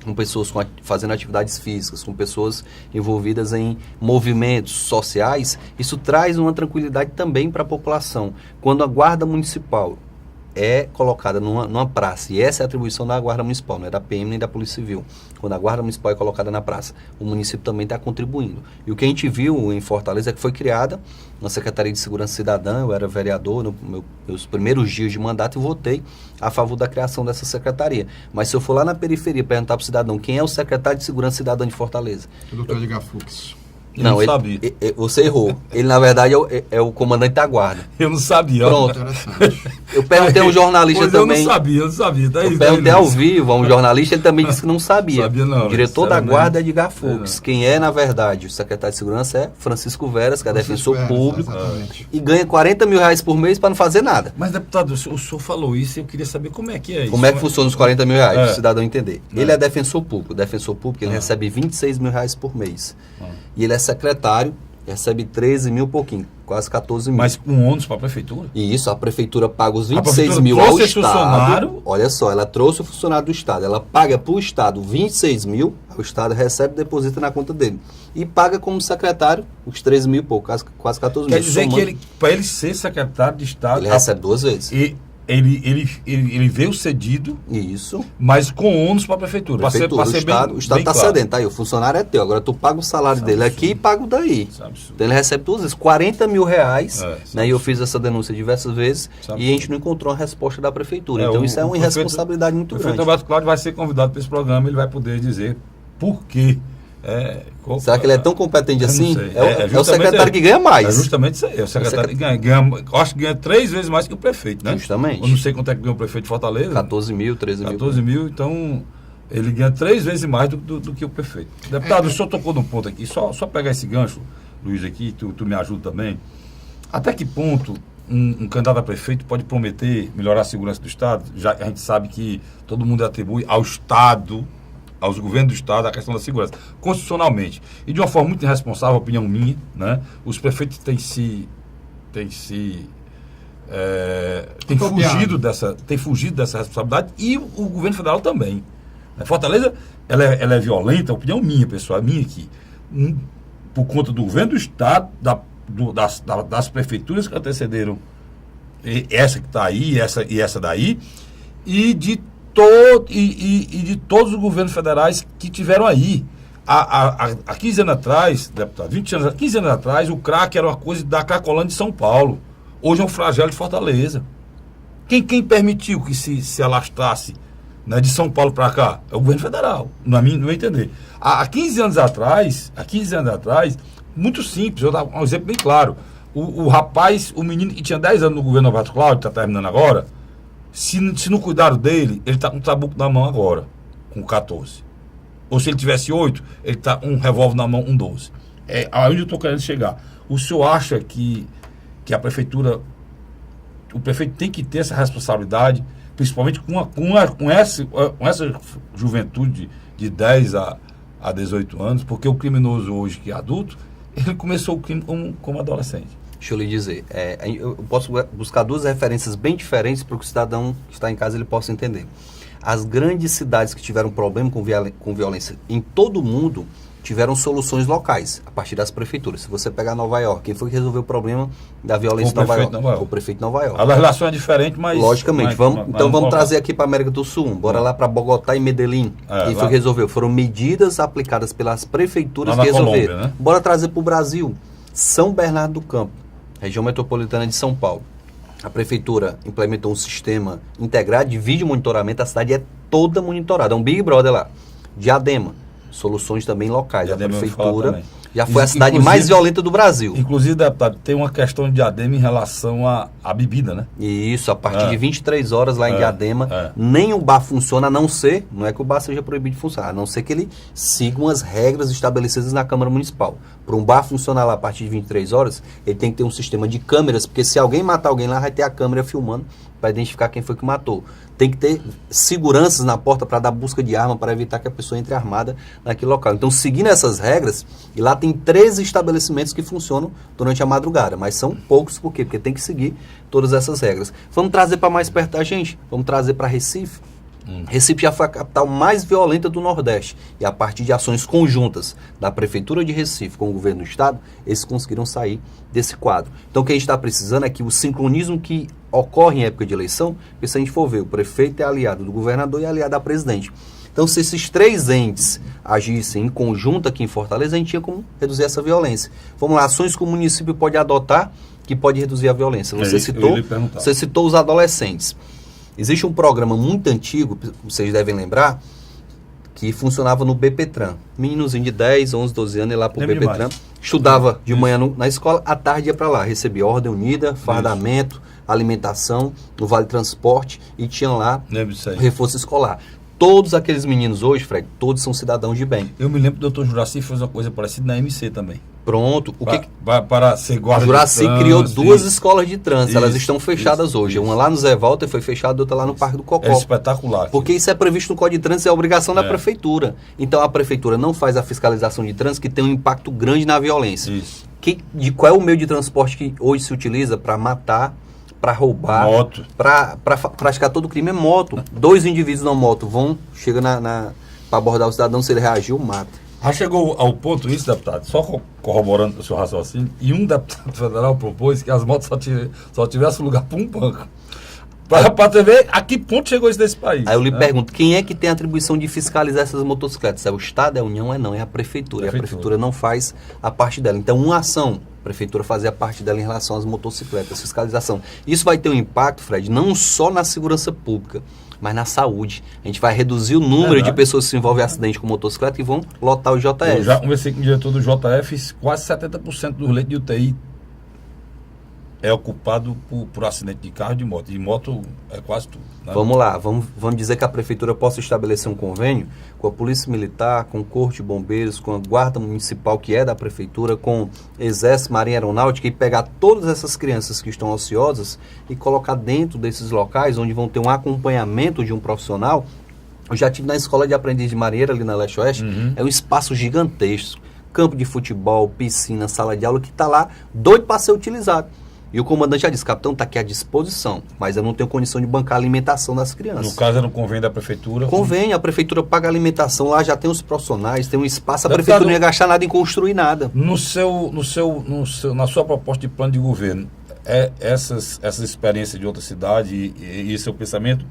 com pessoas fazendo atividades físicas, com pessoas envolvidas em movimentos sociais, isso traz uma tranquilidade também para a população. Quando a guarda municipal é colocada numa praça, e essa é a atribuição da Guarda Municipal, não é da PM nem da Polícia Civil. Quando a Guarda Municipal é colocada na praça, o município também está contribuindo. E o que a gente viu em Fortaleza é que foi criada uma Secretaria de Segurança Cidadã, eu era vereador nos meus primeiros dias de mandato e votei a favor da criação dessa secretaria. Mas se eu for lá na periferia perguntar para o cidadão quem é o secretário de Segurança Cidadã de Fortaleza? O doutor Edgar Fux. Não, você errou. Ele, na verdade, é o comandante da guarda. Eu não sabia. Pronto. Eu perguntei a um jornalista também. Eu não sabia. Eu perguntei ao vivo a um jornalista, ele também disse que não sabia. Não, o diretor da guarda é Edgar Fux. Quem é, na verdade, o secretário de segurança é Francisco Veras, que é defensor público. E ganha R$40 mil por mês para não fazer nada. Mas, deputado, o senhor falou isso e eu queria saber como é que é isso. Como é que funciona os R$40 mil, para o cidadão entender. Ele é defensor público. Defensor público, ele recebe R$26 mil por mês. E ele é secretário, recebe 13 mil pouquinho, quase 14 mil. Mas com ônus para a prefeitura? E isso, a prefeitura paga os 26 mil ao Estado. Olha só, ela trouxe o funcionário do Estado. Ela paga para o Estado 26 mil, o Estado recebe e deposita na conta dele. E paga como secretário os 13 mil e pouco, quase 14 mil. Quer dizer que para ele ser secretário de Estado... Ele recebe 2 vezes. E ele veio cedido, isso, mas com ônus para a prefeitura. O Estado está cedendo, aí o funcionário é teu, agora tu paga o salário dele aqui e paga o daí. Então ele recebe 2 vezes, R$40 mil, né? E eu fiz essa denúncia diversas vezes e a gente não encontrou a resposta da prefeitura. Então isso é uma irresponsabilidade muito grande. O prefeito Roberto Cláudio vai ser convidado para esse programa, ele vai poder dizer por quê. Será que ele é tão competente assim? É o secretário que ganha mais. É justamente isso aí. O secretário que ganha, acho que ganha 3 vezes mais que o prefeito, né? Justamente. Eu não sei quanto é que ganha o prefeito de Fortaleza. 14 mil, 13 mil. 14 mil, então ele ganha 3 vezes mais do que o prefeito. Deputado, o senhor tocou num ponto aqui, só pegar esse gancho, Luiz, aqui, tu me ajuda também. Até que ponto um candidato a prefeito pode prometer melhorar a segurança do Estado? Já a gente sabe que todo mundo atribui ao Estado, aos governos do Estado, a questão da segurança, constitucionalmente. E de uma forma muito irresponsável, opinião minha, né? Os prefeitos têm fugido dessa responsabilidade e o governo federal também. Fortaleza, ela é violenta, opinião minha, pessoal, minha aqui, por conta do governo do Estado, das prefeituras que antecederam essa que está aí, essa daí, e de todos os governos federais que tiveram aí. Há 15 anos atrás, deputado, 15 anos atrás, o crack era uma coisa da Cracolândia de São Paulo. Hoje é um flagelo de Fortaleza. Quem permitiu que se alastrasse, né, de São Paulo para cá? É o governo federal, no meu entender. Há 15 anos atrás, muito simples, eu vou dar um exemplo bem claro. O menino que tinha 10 anos no governo Roberto Cláudio, está terminando agora, se não cuidaram dele, ele está com um trabuco na mão agora, com 14. Ou se ele tivesse 8, ele está com um revólver na mão, um 12. Aonde eu estou querendo chegar. O senhor acha que a prefeitura, o prefeito tem que ter essa responsabilidade, principalmente com essa juventude de 10 a 18 anos, porque o criminoso hoje que é adulto, ele começou o crime como adolescente. Deixa eu lhe dizer, eu posso buscar duas referências bem diferentes para que o cidadão que está em casa ele possa entender. As grandes cidades que tiveram problema com violência em todo o mundo tiveram soluções locais, a partir das prefeituras. Se você pegar Nova York, quem foi que resolveu o problema da violência em Nova York? O prefeito de Nova York. A legislação é diferente, mas... Logicamente. Vamos trazer aqui para a América do Sul. Bora lá para Bogotá e Medellín. Quem foi que resolveu? Foram medidas aplicadas pelas prefeituras que resolveram. Colômbia, né? Bora trazer para o Brasil. São Bernardo do Campo, região metropolitana de São Paulo. A prefeitura implementou um sistema integrado de vídeo monitoramento. A cidade é toda monitorada. É um Big Brother lá. Diadema. Soluções também locais. Diadema, a prefeitura já foi a cidade mais violenta do Brasil. Inclusive, deputado, tem uma questão de Diadema em relação à bebida, né? Isso, a partir de 23 horas lá em Diadema, nem o bar funciona, a não ser, não é que o bar seja proibido de funcionar, a não ser que ele siga umas regras estabelecidas na Câmara Municipal. Para um bar funcionar lá a partir de 23 horas, ele tem que ter um sistema de câmeras, porque se alguém matar alguém lá, vai ter a câmera filmando para identificar quem foi que matou. Tem que ter seguranças na porta para dar busca de arma, para evitar que a pessoa entre armada naquele local. Então, seguindo essas regras, e lá tem 13 estabelecimentos que funcionam durante a madrugada, mas são poucos, por quê? Porque tem que seguir todas essas regras. Vamos trazer para mais perto da gente, vamos trazer para Recife. Recife já foi a capital mais violenta do Nordeste, e a partir de ações conjuntas da Prefeitura de Recife com o governo do Estado, eles conseguiram sair desse quadro. Então, o que a gente está precisando é que o sincronismo que ocorre em época de eleição, porque se a gente for ver, o prefeito é aliado do governador e é aliado da presidente. Então, se esses três entes agissem em conjunto aqui em Fortaleza, a gente tinha como reduzir essa violência. Vamos lá, ações que o município pode adotar que pode reduzir a violência. Você citou os adolescentes. Existe um programa muito antigo, vocês devem lembrar, que funcionava no BPTran. Meninozinho de 10, 11, 12 anos ia lá para o BPTran, estudava de manhã na escola, à tarde ia para lá, recebia ordem unida, fardamento, alimentação, no Vale Transporte, e tinha lá reforço escolar. Todos aqueles meninos hoje, Fred, todos são cidadãos de bem. Eu me lembro que o Dr. Juraci fez uma coisa parecida na MC também. Pronto. Para ser guarda de trânsito. Juraci criou duas escolas de trânsito. Elas estão fechadas hoje. Uma lá no Zé Walter foi fechada, outra lá no Parque do Cocó. É espetacular. Porque isso é previsto no Código de Trânsito, é obrigação da prefeitura. Então a prefeitura não faz a fiscalização de trânsito, que tem um impacto grande na violência. Isso. Qual é o meio de transporte que hoje se utiliza para matar, para roubar, para praticar todo o crime? É moto. 2 indivíduos na moto chega para abordar o cidadão, se ele reagiu, mata. Já chegou ao ponto isso, deputado, só corroborando o seu raciocínio, e um deputado federal propôs que as motos só tivessem lugar para um banco. Para ver a que ponto chegou isso nesse país. Aí eu lhe pergunto, quem é que tem a atribuição de fiscalizar essas motocicletas? É o Estado, é a União? Não, é a Prefeitura. E a Prefeitura não faz a parte dela. Então, uma ação, a Prefeitura fazer a parte dela em relação às motocicletas, fiscalização. Isso vai ter um impacto, Fred, não só na segurança pública, mas na saúde. A gente vai reduzir o número de pessoas que se envolvem em acidente com motocicleta e vão lotar o JF. Eu já conversei com o diretor do JF, quase 70% dos leitos de UTI é ocupado por acidente de carro e de moto. E moto é quase tudo. Né? Vamos lá, vamos dizer que a Prefeitura possa estabelecer um convênio com a Polícia Militar, com o Corpo de Bombeiros, com a Guarda Municipal, que é da Prefeitura, com Exército, Marinha Aeronáutica, e pegar todas essas crianças que estão ociosas e colocar dentro desses locais, onde vão ter um acompanhamento de um profissional. Eu já estive na Escola de Aprendiz de Marinheiro, ali na Leste Oeste, é um espaço gigantesco. Campo de futebol, piscina, sala de aula, que está lá doido para ser utilizado. E o comandante já disse, capitão, está aqui à disposição, mas eu não tenho condição de bancar a alimentação das crianças. No caso, era um convênio da Prefeitura? Convênio, a Prefeitura paga a alimentação, lá já tem os profissionais, tem um espaço, a Prefeitura não ia gastar nada em construir nada. Na sua proposta de plano de governo, essas experiências de outra cidade e seu pensamento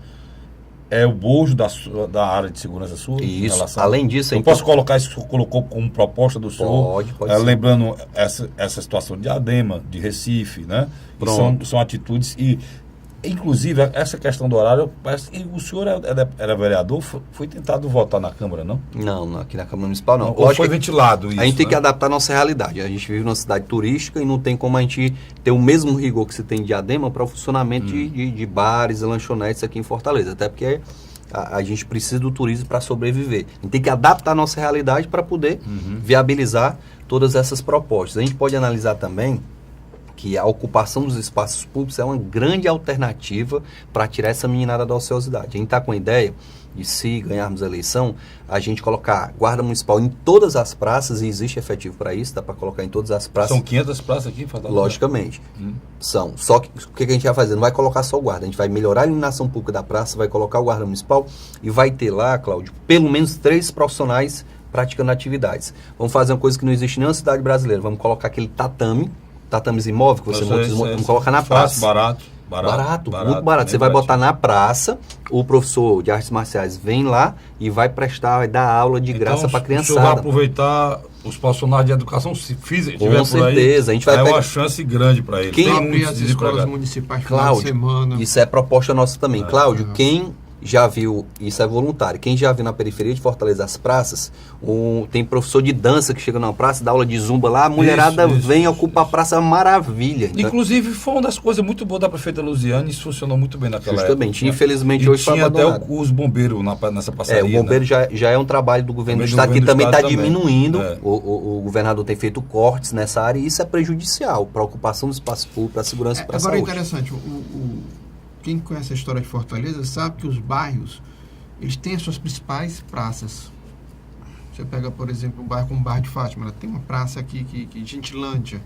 é o bojo da área de segurança sua? Isso, além disso... Eu posso colocar isso que o senhor colocou como proposta do senhor? Pode ser. Lembrando essa situação de Diadema, de Recife, né? São atitudes e, inclusive, essa questão do horário, parece que o senhor era vereador, foi tentado votar na Câmara, não? Não, aqui na Câmara Municipal não. Ou foi ventilado isso? A gente tem que adaptar a nossa realidade. A gente vive numa cidade turística e não tem como a gente ter o mesmo rigor que se tem em Diadema para o funcionamento de bares e lanchonetes aqui em Fortaleza. Até porque a gente precisa do turismo para sobreviver. A gente tem que adaptar a nossa realidade para poder viabilizar todas essas propostas. A gente pode analisar também que a ocupação dos espaços públicos é uma grande alternativa para tirar essa meninada da ociosidade. A gente está com a ideia e se ganharmos a eleição, a gente colocar guarda municipal em todas as praças, e existe efetivo para isso, dá para colocar em todas as praças. São 500 praças aqui em Fortaleza? Logicamente. São. Só que o que a gente vai fazer? Não vai colocar só o guarda, a gente vai melhorar a iluminação pública da praça, vai colocar o guarda municipal e vai ter lá, Cláudio, pelo menos 3 profissionais praticando atividades. Vamos fazer uma coisa que não existe em nenhuma cidade brasileira, vamos colocar aquele tatames imóvel que você monta, vamos colocar na praça. Barato, muito barato. Você vai botar na praça, o professor de artes marciais vem lá e vai dar aula de graça para a criançada. Você vai aproveitar os profissionais de educação física. Com certeza. A gente vai pegar uma chance grande para eles. Quem abrir as escolas municipais final de semana. Isso é proposta nossa também. Cláudio, quem já viu, isso é voluntário, quem já viu na periferia de Fortaleza as praças, tem professor de dança que chega numa praça, dá aula de zumba lá, a mulherada vem ocupar a praça, maravilha. Então, inclusive, foi uma das coisas muito boas da prefeita Luziane, isso funcionou muito bem naquela justamente, época. Infelizmente e hoje foi abandonado. Tinha até os bombeiros nessa passaria. O bombeiro já é um trabalho do governo do estado, que também está diminuindo. O governador tem feito cortes nessa área e isso é prejudicial para a ocupação do espaço público, para a segurança e para a saúde. Agora é interessante, quem conhece a história de Fortaleza sabe que os bairros, eles têm as suas principais praças. Você pega, por exemplo, um bairro como o bairro de Fátima, ela tem uma praça aqui, que Gentilândia.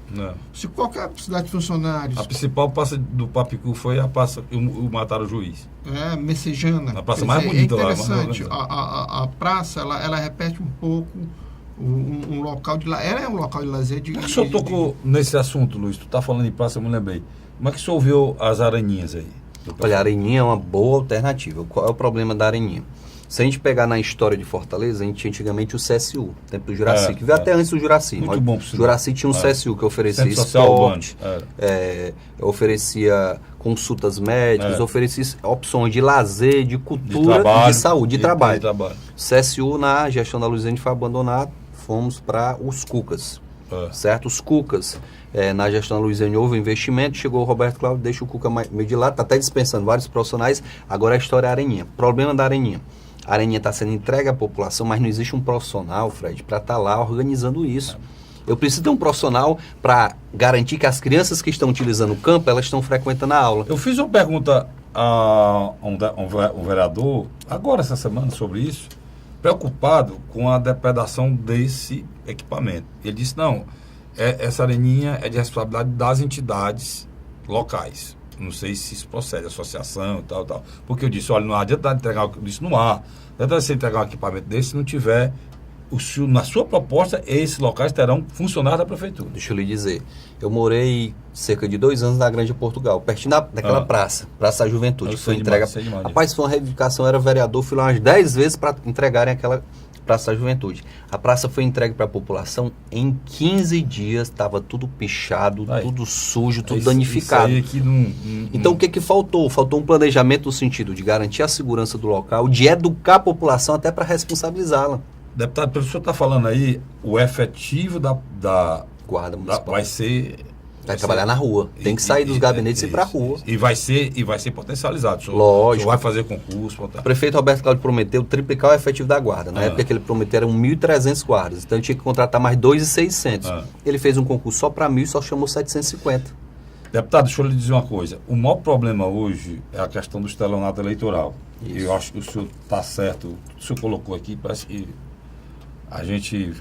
Se qualquer cidade de funcionários... A principal praça do Papicu foi a praça que mataram o juiz. Messejana. A praça mais bonita lá. É interessante, a praça, ela repete um pouco um local de... Ela é um local de lazer de... Como é que o senhor tocou nesse assunto, Luiz? Tu tá falando em praça, eu me lembrei. Como é que o senhor ouviu as areninhas aí? Olha, a areninha é uma boa alternativa. Qual é o problema da areninha? Se a gente pegar na história de Fortaleza, a gente tinha antigamente o CSU, tempo do Juraci, que veio até antes do Juraci. Muito bom. O Juraci tinha um CSU que oferecia Centro Social esporte, oferecia consultas médicas, oferecia opções de lazer, de cultura, de saúde, de trabalho. CSU, na gestão da Luziane, foi abandonado, fomos para os Cucas. Certo? Os Cucas, na gestão da Luziane houve investimento, chegou o Roberto Cláudio, deixa o Cuca meio de lado, está até dispensando vários profissionais, agora a história é a areninha. Problema da areninha. A areninha está sendo entregue à população, mas não existe um profissional, Fred, para estar lá organizando isso. Eu preciso ter um profissional para garantir que as crianças que estão utilizando o campo, elas estão frequentando a aula. Eu fiz uma pergunta a um vereador, agora essa semana, sobre isso, preocupado com a depredação desse equipamento. Ele disse, não, essa areninha é de responsabilidade das entidades locais. Não sei se isso procede, associação e tal. Porque eu disse, olha, não adianta entregar isso no ar. Não adianta você entregar um equipamento desse se não tiver, na sua proposta, esses locais terão funcionários da prefeitura. Deixa eu lhe dizer, eu morei cerca de 2 anos na Grande Portugal, pertinho daquela praça da Juventude, que foi entregue. Rapaz, foi uma reivindicação, eu era vereador, fui lá umas 10 vezes para entregarem aquela Praça da Juventude. A praça foi entregue para a população em 15 dias, estava tudo pichado, tudo sujo, tudo danificado. Isso aí aqui então o que faltou? Faltou um planejamento no sentido de garantir a segurança do local, de educar a população até para responsabilizá-la. Deputado, pelo que o senhor está falando aí, o efetivo da Guarda Municipal vai trabalhar na rua. Tem que sair dos gabinetes e ir para a rua. E vai ser potencializado. Lógico. O senhor vai fazer concurso. O prefeito Roberto Cláudio prometeu triplicar o efetivo da guarda. Na época que ele prometeu eram 1.300 guardas. Então ele tinha que contratar mais 2.600. Ele fez um concurso só para 1.000 e só chamou 750. Deputado, deixa eu lhe dizer uma coisa. O maior problema hoje é a questão do estelionato eleitoral. Isso. Eu acho que o senhor está certo. O senhor colocou aqui, parece que a gente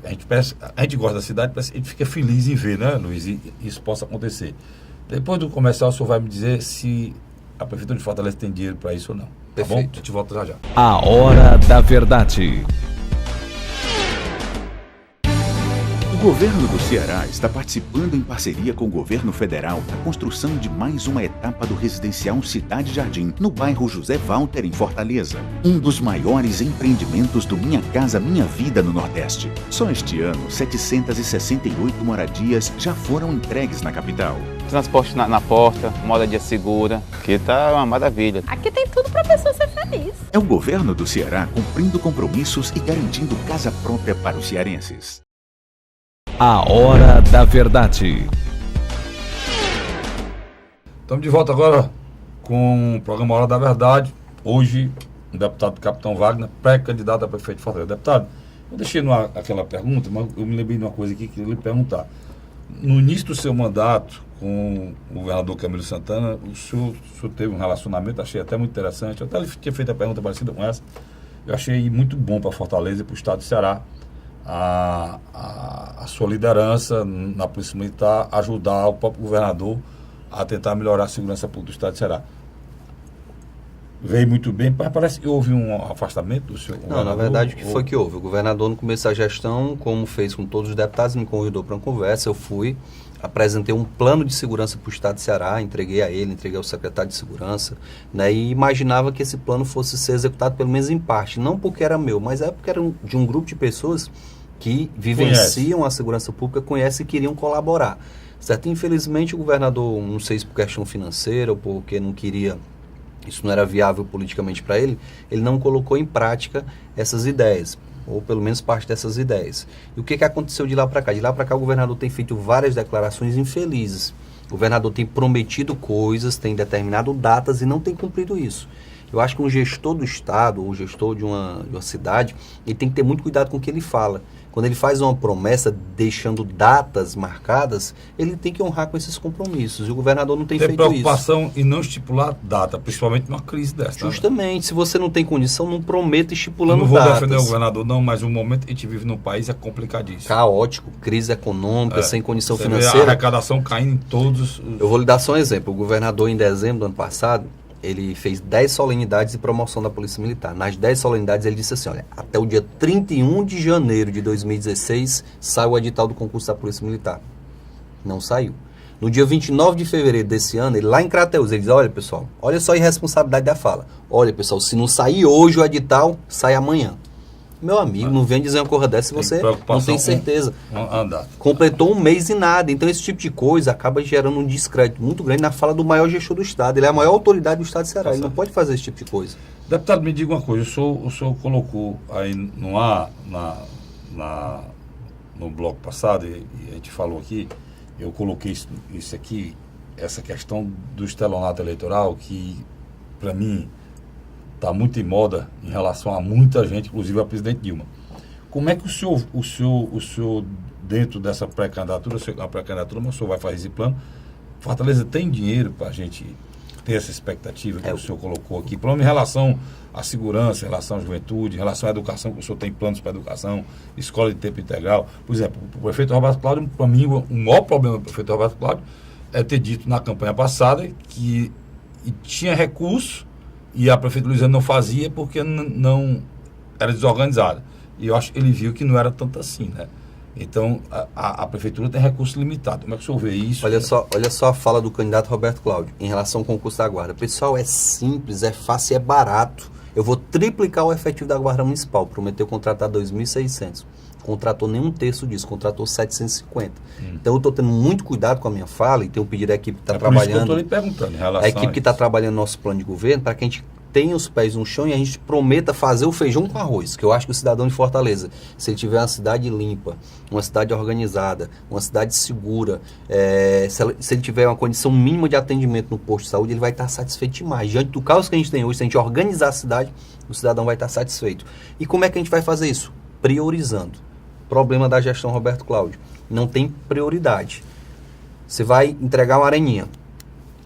gosta da cidade, a gente fica feliz em ver, né, Luiz, e isso possa acontecer. Depois do comercial, o senhor vai me dizer se a Prefeitura de Fortaleza tem dinheiro para isso ou não. Tá bom? A gente volta já. A Hora da Verdade. O governo do Ceará está participando em parceria com o governo federal da construção de mais uma etapa do residencial Cidade Jardim, no bairro José Walter, em Fortaleza. Um dos maiores empreendimentos do Minha Casa Minha Vida no Nordeste. Só este ano, 768 moradias já foram entregues na capital. Transporte na porta, moradia segura, que tá uma maravilha. Aqui tem tudo pra pessoa ser feliz. É o governo do Ceará cumprindo compromissos e garantindo casa própria para os cearenses. A Hora da Verdade. Estamos de volta agora com o programa Hora da Verdade. Hoje, o deputado Capitão Wagner, pré-candidato a prefeito de Fortaleza. Deputado, eu deixei aquela pergunta, mas eu me lembrei de uma coisa aqui que eu queria lhe perguntar. No início do seu mandato com o governador Camilo Santana, o senhor teve um relacionamento, achei até muito interessante. Eu até tinha feito a pergunta parecida com essa. Eu achei muito bom para Fortaleza e para o estado do Ceará a sua liderança na Polícia Militar, ajudar o próprio governador a tentar melhorar a segurança pública do estado do Ceará. Veio muito bem, mas parece que houve um afastamento do seu governador. Não, na verdade, o que foi que houve? O governador, no começo da gestão, como fez com todos os deputados, me convidou para uma conversa, eu fui, apresentei um plano de segurança para o estado do Ceará, entreguei a ele, entreguei ao secretário de segurança, né, e imaginava que esse plano fosse ser executado pelo menos em parte, não porque era meu, mas é porque era de um grupo de pessoas que vivenciam a segurança pública, conhecem e queriam colaborar. Certo? Infelizmente, o governador, não sei se por questão financeira ou porque não queria, isso não era viável politicamente para ele, ele não colocou em prática essas ideias, ou pelo menos parte dessas ideias. E o que aconteceu de lá para cá? De lá para cá o governador tem feito várias declarações infelizes. O governador tem prometido coisas, tem determinado datas e não tem cumprido isso. Eu acho que um gestor do estado, ou gestor de uma cidade, ele tem que ter muito cuidado com o que ele fala. Quando ele faz uma promessa deixando datas marcadas, ele tem que honrar com esses compromissos. E o governador não tem feito isso. Tem preocupação em não estipular data, principalmente numa crise dessa. Justamente. Né? Se você não tem condição, não prometa estipulando datas. Não vou defender o governador, não, mas o momento que a gente vive no país é complicadíssimo. Caótico, crise econômica, sem condição você financeira. Vê a arrecadação caindo em todos os... Eu vou lhe dar só um exemplo. O governador, em dezembro do ano passado, ele fez 10 solenidades de promoção da Polícia Militar. Nas 10 solenidades ele disse assim, olha, até o dia 31 de janeiro de 2016 sai o edital do concurso da Polícia Militar. Não saiu. No dia 29 de fevereiro desse ano, ele lá em Crateús, ele diz, olha pessoal, olha só a irresponsabilidade da fala. Olha pessoal, se não sair hoje o edital, sai amanhã. Meu amigo, não vem dizer uma coisa dessa se você não tem certeza. Completou um mês e nada. Então esse tipo de coisa acaba gerando um descrédito muito grande na fala do maior gestor do Estado. Ele é a maior autoridade do Estado de Ceará. Ele não pode fazer esse tipo de coisa. Deputado, me diga uma coisa. O senhor colocou aí no ar, no bloco passado, e a gente falou aqui, eu coloquei isso aqui, essa questão do estelionato eleitoral, que para mim está muito em moda em relação a muita gente, inclusive a presidente Dilma. Como é que o senhor dentro dessa pré-candidatura, mas o senhor vai fazer esse plano, Fortaleza tem dinheiro para a gente ter essa expectativa que o senhor colocou aqui, plano em relação à segurança, em relação à juventude, em relação à educação, que o senhor tem planos para a educação, escola de tempo integral. Por exemplo, o prefeito Roberto Cláudio, para mim, o maior problema do prefeito Roberto Cláudio é ter dito na campanha passada que tinha recurso e a prefeita Luiziane não fazia porque não era desorganizada. E eu acho que ele viu que não era tanto assim, né? Então, a prefeitura tem recurso limitado. Como é que o senhor vê isso? Olha só a fala do candidato Roberto Cláudio em relação ao concurso da Guarda. Pessoal, é simples, é fácil e é barato. Eu vou triplicar o efetivo da Guarda Municipal. Prometeu contratar 2.600. Contratou nem um terço disso, contratou 750. Então eu estou tendo muito cuidado com a minha fala e tenho pedido à equipe que está trabalhando. A equipe que está trabalhando no nosso plano de governo para que a gente tenha os pés no chão e a gente prometa fazer o feijão com arroz, que eu acho que o cidadão de Fortaleza, se ele tiver uma cidade limpa, uma cidade organizada, uma cidade segura, se ele tiver uma condição mínima de atendimento no posto de saúde, ele vai estar satisfeito demais. Diante do caos que a gente tem hoje, se a gente organizar a cidade, o cidadão vai estar satisfeito. E como é que a gente vai fazer isso? Priorizando. Problema da gestão Roberto Cláudio. Não tem prioridade. Você vai entregar uma areninha.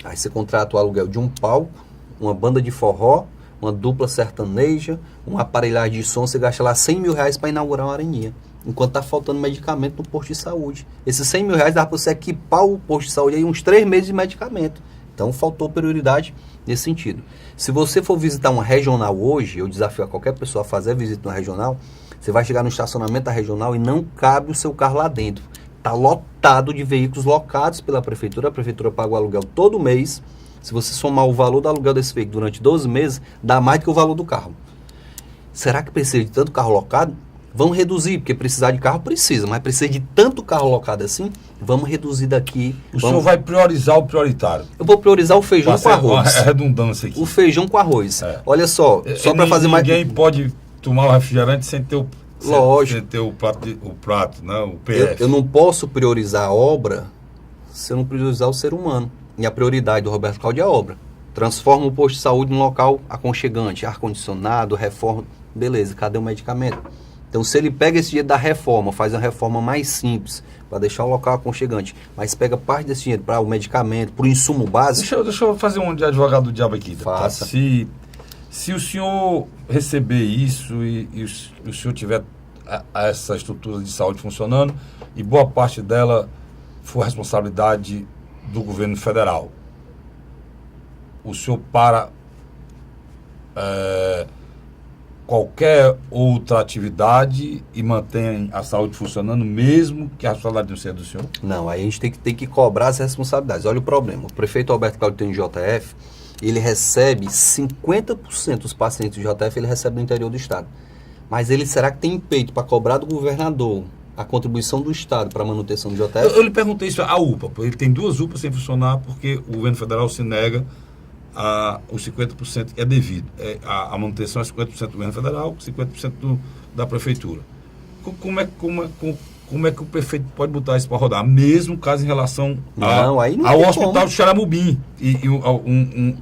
Aí você contrata o aluguel de um palco, uma banda de forró, uma dupla sertaneja, uma aparelhagem de som, você gasta lá 100 mil reais para inaugurar uma areninha. Enquanto está faltando medicamento no posto de saúde. Esses 100 mil reais dá para você equipar o posto de saúde aí uns 3 meses de medicamento. Então faltou prioridade nesse sentido. Se você for visitar uma regional hoje, eu desafio a qualquer pessoa a fazer a visita na regional, você vai chegar no estacionamento da regional e não cabe o seu carro lá dentro. Está lotado de veículos locados pela prefeitura. A prefeitura paga o aluguel todo mês. Se você somar o valor do aluguel desse veículo durante 12 meses, dá mais do que o valor do carro. Será que precisa de tanto carro locado? Vamos reduzir, porque precisar de carro precisa, mas precisa de tanto carro locado assim, vamos reduzir daqui. O senhor vai priorizar o prioritário. Eu vou priorizar o feijão com arroz. É redundância aqui. O feijão com arroz. Olha só para fazer mais... Ninguém pode tomar o refrigerante sem ter o... Lógico. Sem ter o prato, né? O PF. Eu não posso priorizar a obra se eu não priorizar o ser humano. E a prioridade do Roberto Cláudio é a obra. Transforma o posto de saúde num local aconchegante, ar-condicionado, reforma. Beleza, cadê o medicamento? Então, se ele pega esse dinheiro da reforma, faz uma reforma mais simples, para deixar o local aconchegante, mas pega parte desse dinheiro para o medicamento, para o insumo básico... Deixa eu fazer um de advogado do diabo aqui. Faça. Se o senhor receber isso e o senhor tiver essa estrutura de saúde funcionando e boa parte dela for responsabilidade do governo federal, o senhor para qualquer outra atividade e mantém a saúde funcionando, mesmo que a responsabilidade não seja do senhor? Não, aí a gente tem que cobrar as responsabilidades. Olha o problema. O prefeito Alberto Cláudio tem JF, ele recebe 50% dos pacientes de JF, ele recebe no interior do estado. Mas ele será que tem peito para cobrar do governador a contribuição do estado para a manutenção do JF? Eu lhe perguntei isso à UPA. Ele tem 2 UPAs sem funcionar porque o governo federal se nega os 50% é devido. A manutenção é 50% do governo federal, 50% da prefeitura. Como é que o prefeito pode botar isso para rodar? Mesmo caso em relação ao hospital de Xaramubim,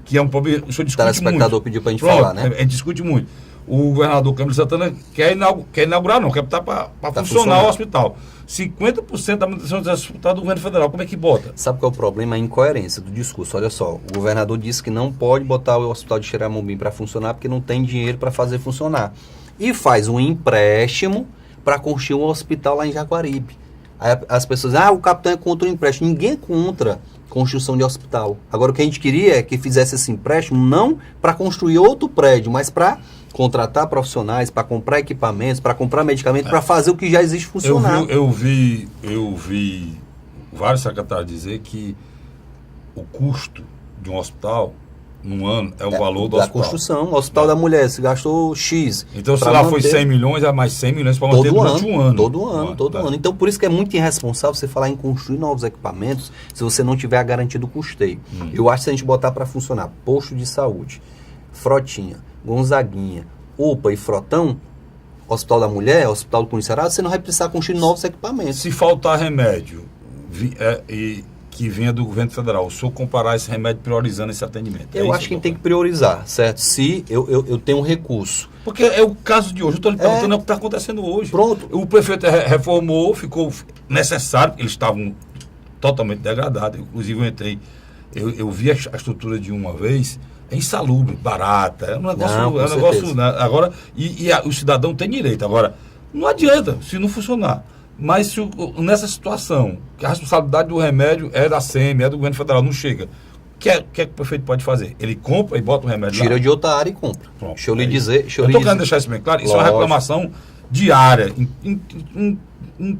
que é um problema. O senhor discute muito. O telespectador pediu para a gente falar, né? A gente discute muito. O governador Camilo Santana quer inaugurar, não, quer botar para funcionar o hospital. 50% da manutenção do hospital do governo federal, como é que bota? Sabe qual é o problema? A incoerência do discurso. Olha só, o governador disse que não pode botar o hospital de Xaramubim para funcionar porque não tem dinheiro para fazer funcionar. E faz um empréstimo para construir um hospital lá em Jaguaribe. Aí as pessoas dizem, o capitão é contra o empréstimo. Ninguém é contra construção de hospital. Agora, o que a gente queria é que fizesse esse empréstimo não para construir outro prédio, mas para contratar profissionais, para comprar equipamentos, para comprar medicamentos, para fazer o que já existe funcionar. Eu vi vários secretários dizer que o custo de um hospital num ano é o valor do hospital. Da construção. O Hospital da Mulher se gastou X. Então, se lá foi 100 milhões, é mais 100 milhões para manter durante um ano. Todo ano. Então, por isso que é muito irresponsável você falar em construir novos equipamentos se você não tiver a garantia do custeio. Eu acho que se a gente botar para funcionar posto de saúde, Frotinha, Gonzaguinha, UPA e Frotão, Hospital da Mulher, Hospital do Cunha, você não vai precisar construir novos equipamentos. Se faltar remédio que venha do governo federal, o senhor comparar esse remédio priorizando esse atendimento? Eu acho que a gente tem que priorizar, certo? Se eu tenho um recurso. Porque é o caso de hoje, eu estou lhe perguntando o que está acontecendo hoje. Pronto. O prefeito reformou, ficou necessário, eles estavam totalmente degradados. Inclusive eu vi a estrutura de uma vez, é insalubre, barata, é um negócio, né? Agora, o cidadão tem direito. Agora, não adianta se não funcionar. Mas nessa situação, que a responsabilidade do remédio é da SEMI, é do governo federal, não chega. O que é que o prefeito pode fazer? Ele compra e bota o remédio Tira lá? de outra área e compra. Pronto, deixa eu lhe dizer. Eu estou querendo deixar isso bem claro. Isso é uma reclamação diária. Em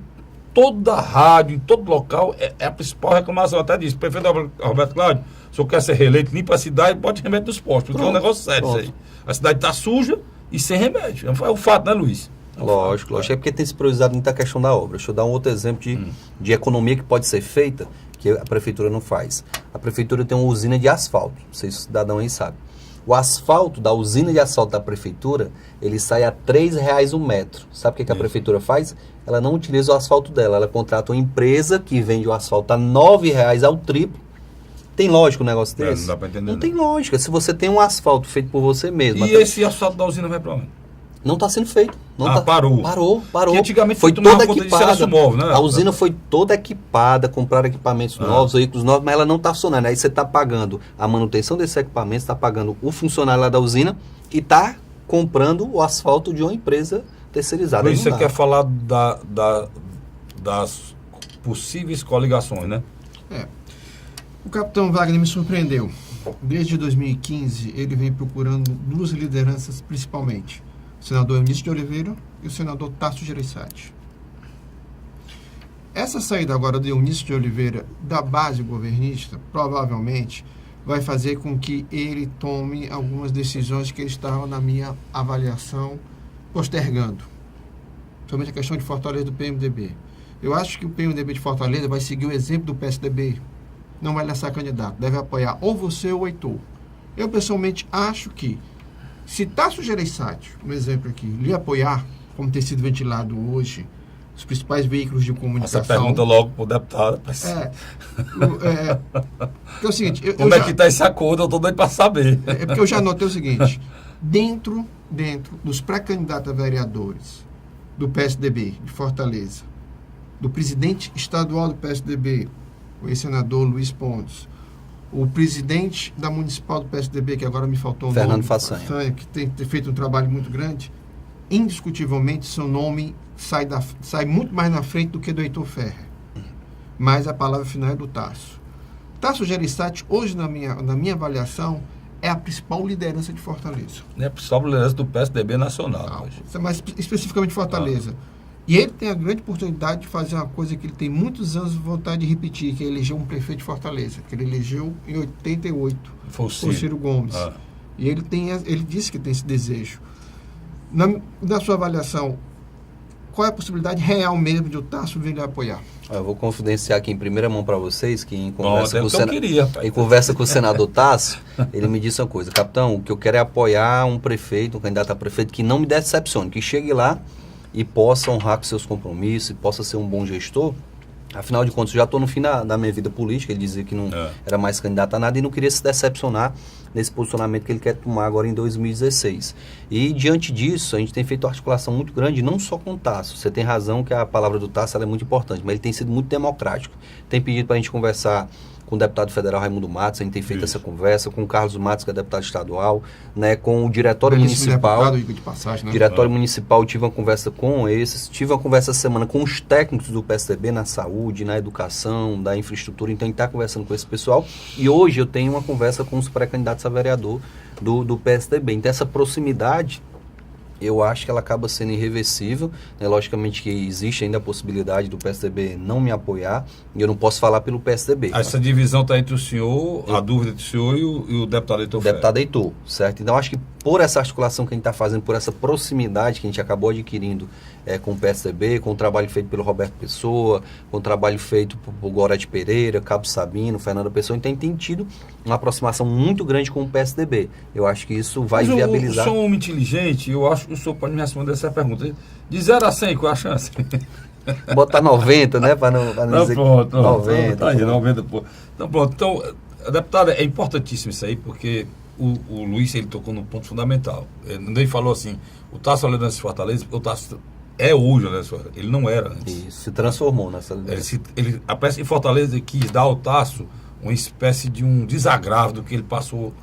toda rádio, em todo local, é a principal reclamação. Eu até disse, prefeito Roberto Cláudio, se eu quer ser reeleito, limpa a cidade e bote remédio nos postos. Porque é um negócio sério isso aí. A cidade está suja e sem remédio. É um fato, né, Luiz? Lógico. É porque tem se priorizado muita questão da obra. Deixa eu dar um outro exemplo de economia que pode ser feita, que a prefeitura não faz. A prefeitura tem uma usina de asfalto. Não sei se o cidadão aí sabe. O asfalto da usina de asfalto da prefeitura, ele sai a R$3 um metro. Sabe o que a prefeitura faz? Ela não utiliza o asfalto dela. Ela contrata uma empresa que vende o asfalto a R$9 ao triplo. Tem lógica um negócio desse? Não dá para entender. Não tem lógica. Se você tem um asfalto feito por você mesmo... E esse asfalto da usina vai para onde? Não está sendo feito. Parou. Parou. Que antigamente foi toda equipada. Né? A usina foi toda equipada, compraram equipamentos novos, veículos novos, mas ela não está funcionando. Aí você está pagando a manutenção desse equipamento, está pagando o funcionário lá da usina e está comprando o asfalto de uma empresa terceirizada. Por isso você quer falar das possíveis coligações, né? O capitão Wagner me surpreendeu. Desde 2015, ele vem procurando 2 lideranças principalmente. O senador Eunício de Oliveira e o senador Tasso Gereissati. Essa saída agora do Eunício de Oliveira da base governista, provavelmente, vai fazer com que ele tome algumas decisões que ele estava, na minha avaliação, postergando. Somente a questão de Fortaleza do PMDB. Eu acho que o PMDB de Fortaleza vai seguir o exemplo do PSDB. Não vai lançar candidato, deve apoiar ou você ou o Heitor. Eu, pessoalmente, acho que se Tasso Gereissati, um exemplo aqui, lhe apoiar, como tem sido ventilado hoje, os principais veículos de comunicação... Essa pergunta logo para o deputado. É o seguinte... Como é que está esse acordo? Eu estou doido para saber. É porque eu já notei o seguinte, dentro dos pré-candidatos a vereadores do PSDB de Fortaleza, do presidente estadual do PSDB, o ex-senador Luiz Pontes, O presidente da municipal do PSDB, que agora me faltou o Fernando nome, Façanha, que tem feito um trabalho muito grande, indiscutivelmente seu nome sai muito mais na frente do que do Heitor Ferrer. Mas a palavra final é do Tasso. Tasso Gereissati, hoje, na minha avaliação, é a principal liderança de Fortaleza. É a principal liderança do PSDB nacional. Mas especificamente Fortaleza. E ele tem a grande oportunidade de fazer uma coisa que ele tem muitos anos de vontade de repetir, que é eleger um prefeito de Fortaleza, que ele elegeu em 88, foi o Ciro Gomes. E ele disse que tem esse desejo. Na sua avaliação, qual é a possibilidade real mesmo de o Tasso vir a apoiar? Eu vou confidenciar aqui em primeira mão para vocês que em conversa, em conversa com o senador Tasso, ele me disse uma coisa: capitão, o que eu quero é apoiar um prefeito, um candidato a prefeito que não me decepcione, que chegue lá e possa honrar com seus compromissos, e possa ser um bom gestor. Afinal de contas, eu já estou no fim da minha vida política. Ele dizia que não era mais candidato a nada e não queria se decepcionar nesse posicionamento que ele quer tomar agora em 2016. E, diante disso, a gente tem feito uma articulação muito grande, não só com o Tasso. Você tem razão que a palavra do Tasso ela é muito importante, mas ele tem sido muito democrático. Tem pedido para a gente conversar com o deputado federal Raimundo Matos, a gente tem feito essa conversa, com o Carlos Matos, que é deputado estadual, né, com o diretório municipal. De passagem, né? Diretório municipal, tive uma conversa com esses, tive uma conversa essa semana com os técnicos do PSDB na saúde, na educação, da infraestrutura, então a gente está conversando com esse pessoal, e hoje eu tenho uma conversa com os pré-candidatos a vereador do PSDB. Então essa proximidade, eu acho que ela acaba sendo irreversível, né? Logicamente que existe ainda a possibilidade do PSDB não me apoiar, e eu não posso falar pelo PSDB. Essa divisão está entre o senhor, a dúvida do senhor e o deputado Heitor Ferrer. Deputado Heitor, certo? Então, acho que por essa articulação que a gente está fazendo, por essa proximidade que a gente acabou adquirindo com o PSDB, com o trabalho feito pelo Roberto Pessoa, com o trabalho feito por Gorete Pereira, Cabo Sabino, Fernando Pessoa, então a gente tem tido uma aproximação muito grande com o PSDB. Eu acho que isso vai viabilizar. Eu sou um homem inteligente, eu acho que o senhor pode me responder essa pergunta. De 0 a 100, qual é a chance? Botar 90, né? Para não dizer pronto, 90. Tá aí, 90, pô. Então, pronto. Então, deputada, é importantíssimo isso aí, porque o Luiz, ele tocou num ponto fundamental. Ele falou assim, o Tasso liderança de Fortaleza, o Tasso é hoje, né? Ele não era antes. Isso, se transformou nessa liderança. A peça em Fortaleza quis dar ao Tasso uma espécie de um desagravo do que ele passou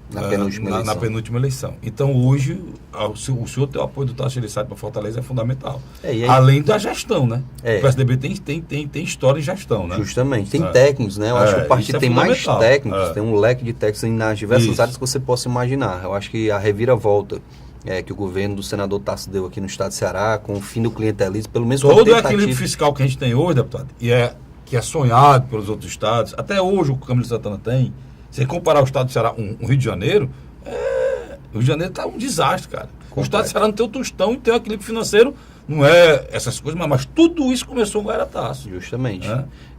na penúltima eleição. Então, hoje, o senhor ter o apoio do Tasso Gereissati para Fortaleza é fundamental. Além da gestão, né? O PSDB tem história em gestão, né? Justamente. Tem técnicos, né? Eu acho que o partido tem mais técnicos, tem um leque de técnicos nas diversas áreas que você possa imaginar. Eu acho que a reviravolta que o governo do senador Tasso deu aqui no estado de Ceará, com o fim do clientelismo, pelo menos todo o equilíbrio fiscal que a gente tem hoje, deputado, que é sonhado pelos outros estados, até hoje o Camilo Santana tem. Se comparar o estado de Ceará com o Rio de Janeiro, o Rio de Janeiro está um desastre, cara. O estado de Ceará não tem o tostão e tem o equilíbrio financeiro, não é essas coisas, mas tudo isso começou com o Era Tasso. Justamente.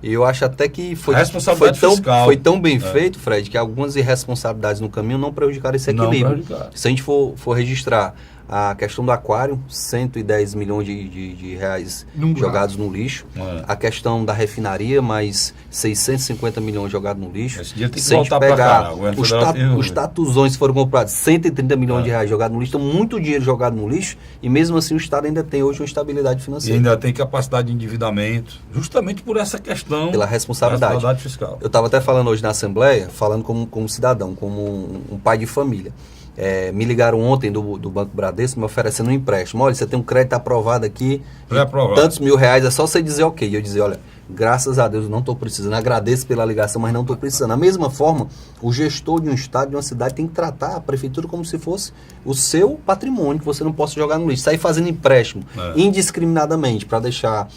E eu acho até que foi tão bem feito, Fred, que algumas irresponsabilidades no caminho não prejudicaram esse equilíbrio. Se a gente for registrar a questão do aquário, 110 milhões de reais jogados no lixo. A questão da refinaria, mais 650 milhões jogados no lixo. Esse dia tem que se a gente voltar pegar os tatuzões que foram comprados, 130 milhões de reais jogados no lixo, então muito dinheiro jogado no lixo, e mesmo assim o Estado ainda tem hoje uma estabilidade financeira. E ainda tem capacidade de endividamento, justamente por essa questão. Pela responsabilidade fiscal. Eu estava até falando hoje na Assembleia, falando como cidadão, como um pai de família. Me ligaram ontem do Banco Bradesco me oferecendo um empréstimo. Olha, você tem um crédito aprovado aqui, tantos mil reais, é só você dizer ok. E eu dizer, olha, graças a Deus eu não estou precisando, agradeço pela ligação, mas não estou precisando. Da mesma forma, o gestor de um estado, de uma cidade, tem que tratar a prefeitura como se fosse o seu patrimônio, que você não possa jogar no lixo. Sair fazendo empréstimo indiscriminadamente para deixar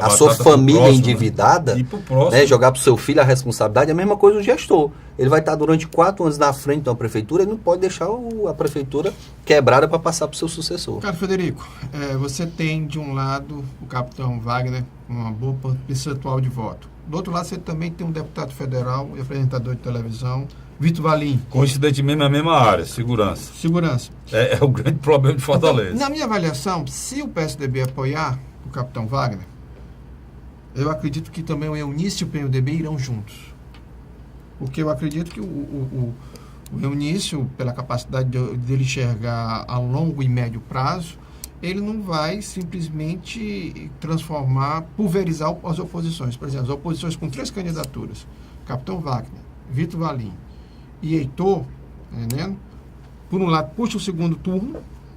a sua família endividada, né, jogar para o seu filho a responsabilidade, é a mesma coisa do gestor. Ele vai estar durante 4 anos na frente de uma prefeitura, ele não pode deixar a prefeitura quebrada para passar para o seu sucessor. Cara, Frederico, você tem de um lado o capitão Wagner com uma boa percentual de voto. Do outro lado, você também tem um deputado federal e apresentador de televisão, Vitor Valim. Coincidentemente, na mesma área, segurança. É o grande problema de Fortaleza. Então, na minha avaliação, se o PSDB apoiar o capitão Wagner, eu acredito que também o Eunice e o PMDB irão juntos. Porque eu acredito que o Eunício, pela capacidade dele enxergar a longo e médio prazo, ele não vai simplesmente pulverizar as oposições. Por exemplo, as oposições com 3 candidaturas, Capitão Wagner, Vitor Valim e Heitor, né, por um lado, puxa o segundo turno,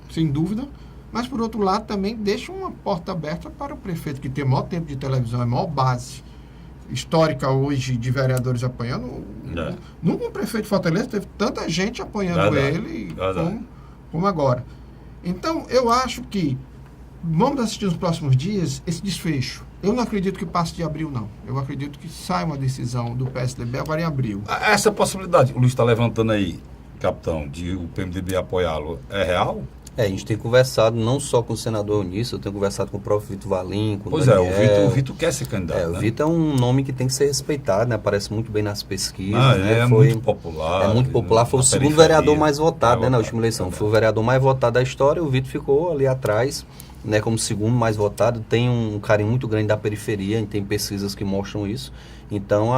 sem dúvida, mas por outro lado também deixa uma porta aberta para o prefeito, que tem maior tempo de televisão, é maior base histórica hoje de vereadores apoiando. Nunca um prefeito de Fortaleza teve tanta gente apoiando ele como agora. Então, eu acho que vamos assistir nos próximos dias esse desfecho. Eu não acredito que passe de abril, não. Eu acredito que saia uma decisão do PSDB agora em abril. Essa possibilidade que o Luiz está levantando aí, capitão, de o PMDB apoiá-lo, é real? A gente tem conversado não só com o senador Eunício, eu tenho conversado com o próprio Vitor Valim, com o Daniel. O Vitor quer ser candidato, O Vitor é um nome que tem que ser respeitado, né? Aparece muito bem nas pesquisas. É muito popular. É muito popular, foi o segundo vereador mais votado, na última eleição. Foi o vereador mais votado da história, o Vitor ficou ali atrás, né, como segundo mais votado. Tem um carinho muito grande da periferia, e tem pesquisas que mostram isso. Então,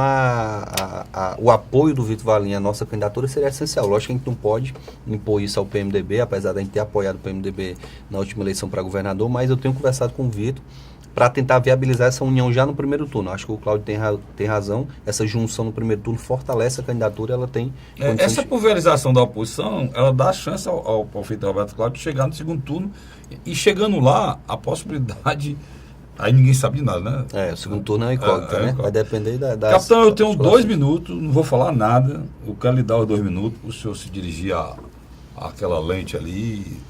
o apoio do Vitor Valim à nossa candidatura seria essencial. Lógico que a gente não pode impor isso ao PMDB, apesar de a gente ter apoiado o PMDB na última eleição para governador, mas eu tenho conversado com o Vitor para tentar viabilizar essa união já no primeiro turno. Acho que o Cláudio tem razão, essa junção no primeiro turno fortalece a candidatura, ela tem... Essa pulverização da oposição, ela dá chance ao prefeito Roberto Cláudio de chegar no segundo turno, e chegando lá, a possibilidade... Aí ninguém sabe de nada, né? O segundo turno é incógnita, né? Vai depender da... Capitão, eu tenho 2 minutos, não vou falar nada. Eu quero lhe dar os 2 minutos para o senhor se dirigir àquela lente ali,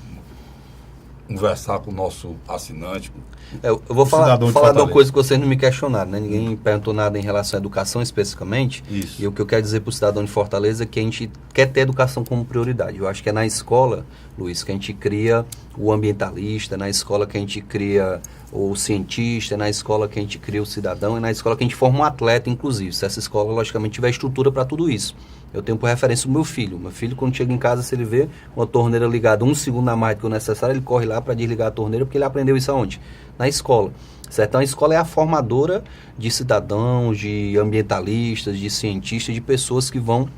conversar com o nosso assinante. Eu vou falar de uma coisa que vocês não me questionaram, né? Ninguém me perguntou nada em relação à educação especificamente. Isso. E o que eu quero dizer para o cidadão de Fortaleza é que a gente quer ter educação como prioridade. Eu acho que é na escola, Luiz, que a gente cria o ambientalista, na escola que a gente cria o cientista, na escola que a gente cria o cidadão, e na escola que a gente forma um atleta, inclusive. Se essa escola, logicamente, tiver estrutura para tudo isso. Eu tenho por referência o meu filho. Meu filho, quando chega em casa, se ele vê uma torneira ligada 1 segundo a mais do que o necessário, ele corre lá para desligar a torneira, porque ele aprendeu isso aonde? Na escola. Certo? Então, a escola é a formadora de cidadãos, de ambientalistas, de cientistas, de pessoas que vão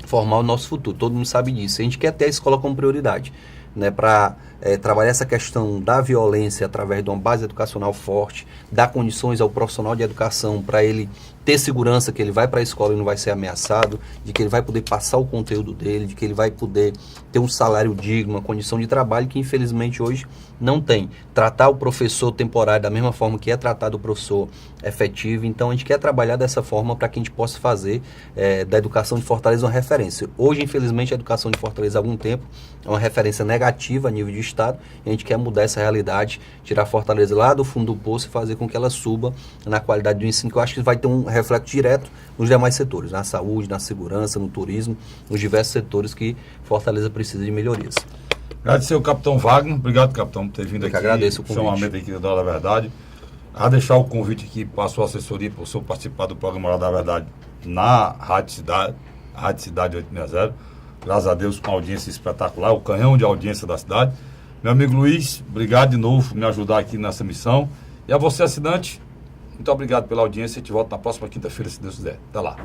formar o nosso futuro. Todo mundo sabe disso. A gente quer ter a escola como prioridade, né, para trabalhar essa questão da violência através de uma base educacional forte, dar condições ao profissional de educação para ele ter segurança que ele vai para a escola e não vai ser ameaçado, de que ele vai poder passar o conteúdo dele, de que ele vai poder ter um salário digno, uma condição de trabalho que infelizmente hoje não tem. Tratar o professor temporário da mesma forma que é tratado o professor efetivo. Então a gente quer trabalhar dessa forma para que a gente possa fazer da educação de Fortaleza uma referência. Hoje, infelizmente, a educação de Fortaleza há algum tempo é uma referência negativa a nível de Estado, e a gente quer mudar essa realidade, tirar Fortaleza lá do fundo do poço e fazer com que ela suba na qualidade do ensino, que eu acho que vai ter um reflexo direto nos demais setores, na saúde, na segurança, no turismo, nos diversos setores que Fortaleza precisa de melhorias. Agradecer ao capitão Wagner, obrigado, capitão, por ter vindo aqui. Agradeço o convite. Chamamento aqui da Hora da Verdade. A deixar o convite aqui para a sua assessoria, para o senhor participar do programa Hora da Verdade na Rádio Cidade 860. Graças a Deus, com audiência espetacular, o canhão de audiência da cidade. Meu amigo Luiz, obrigado de novo por me ajudar aqui nessa missão. E a você, assinante, muito obrigado pela audiência. A gente volta na próxima quinta-feira, se Deus quiser. Até lá.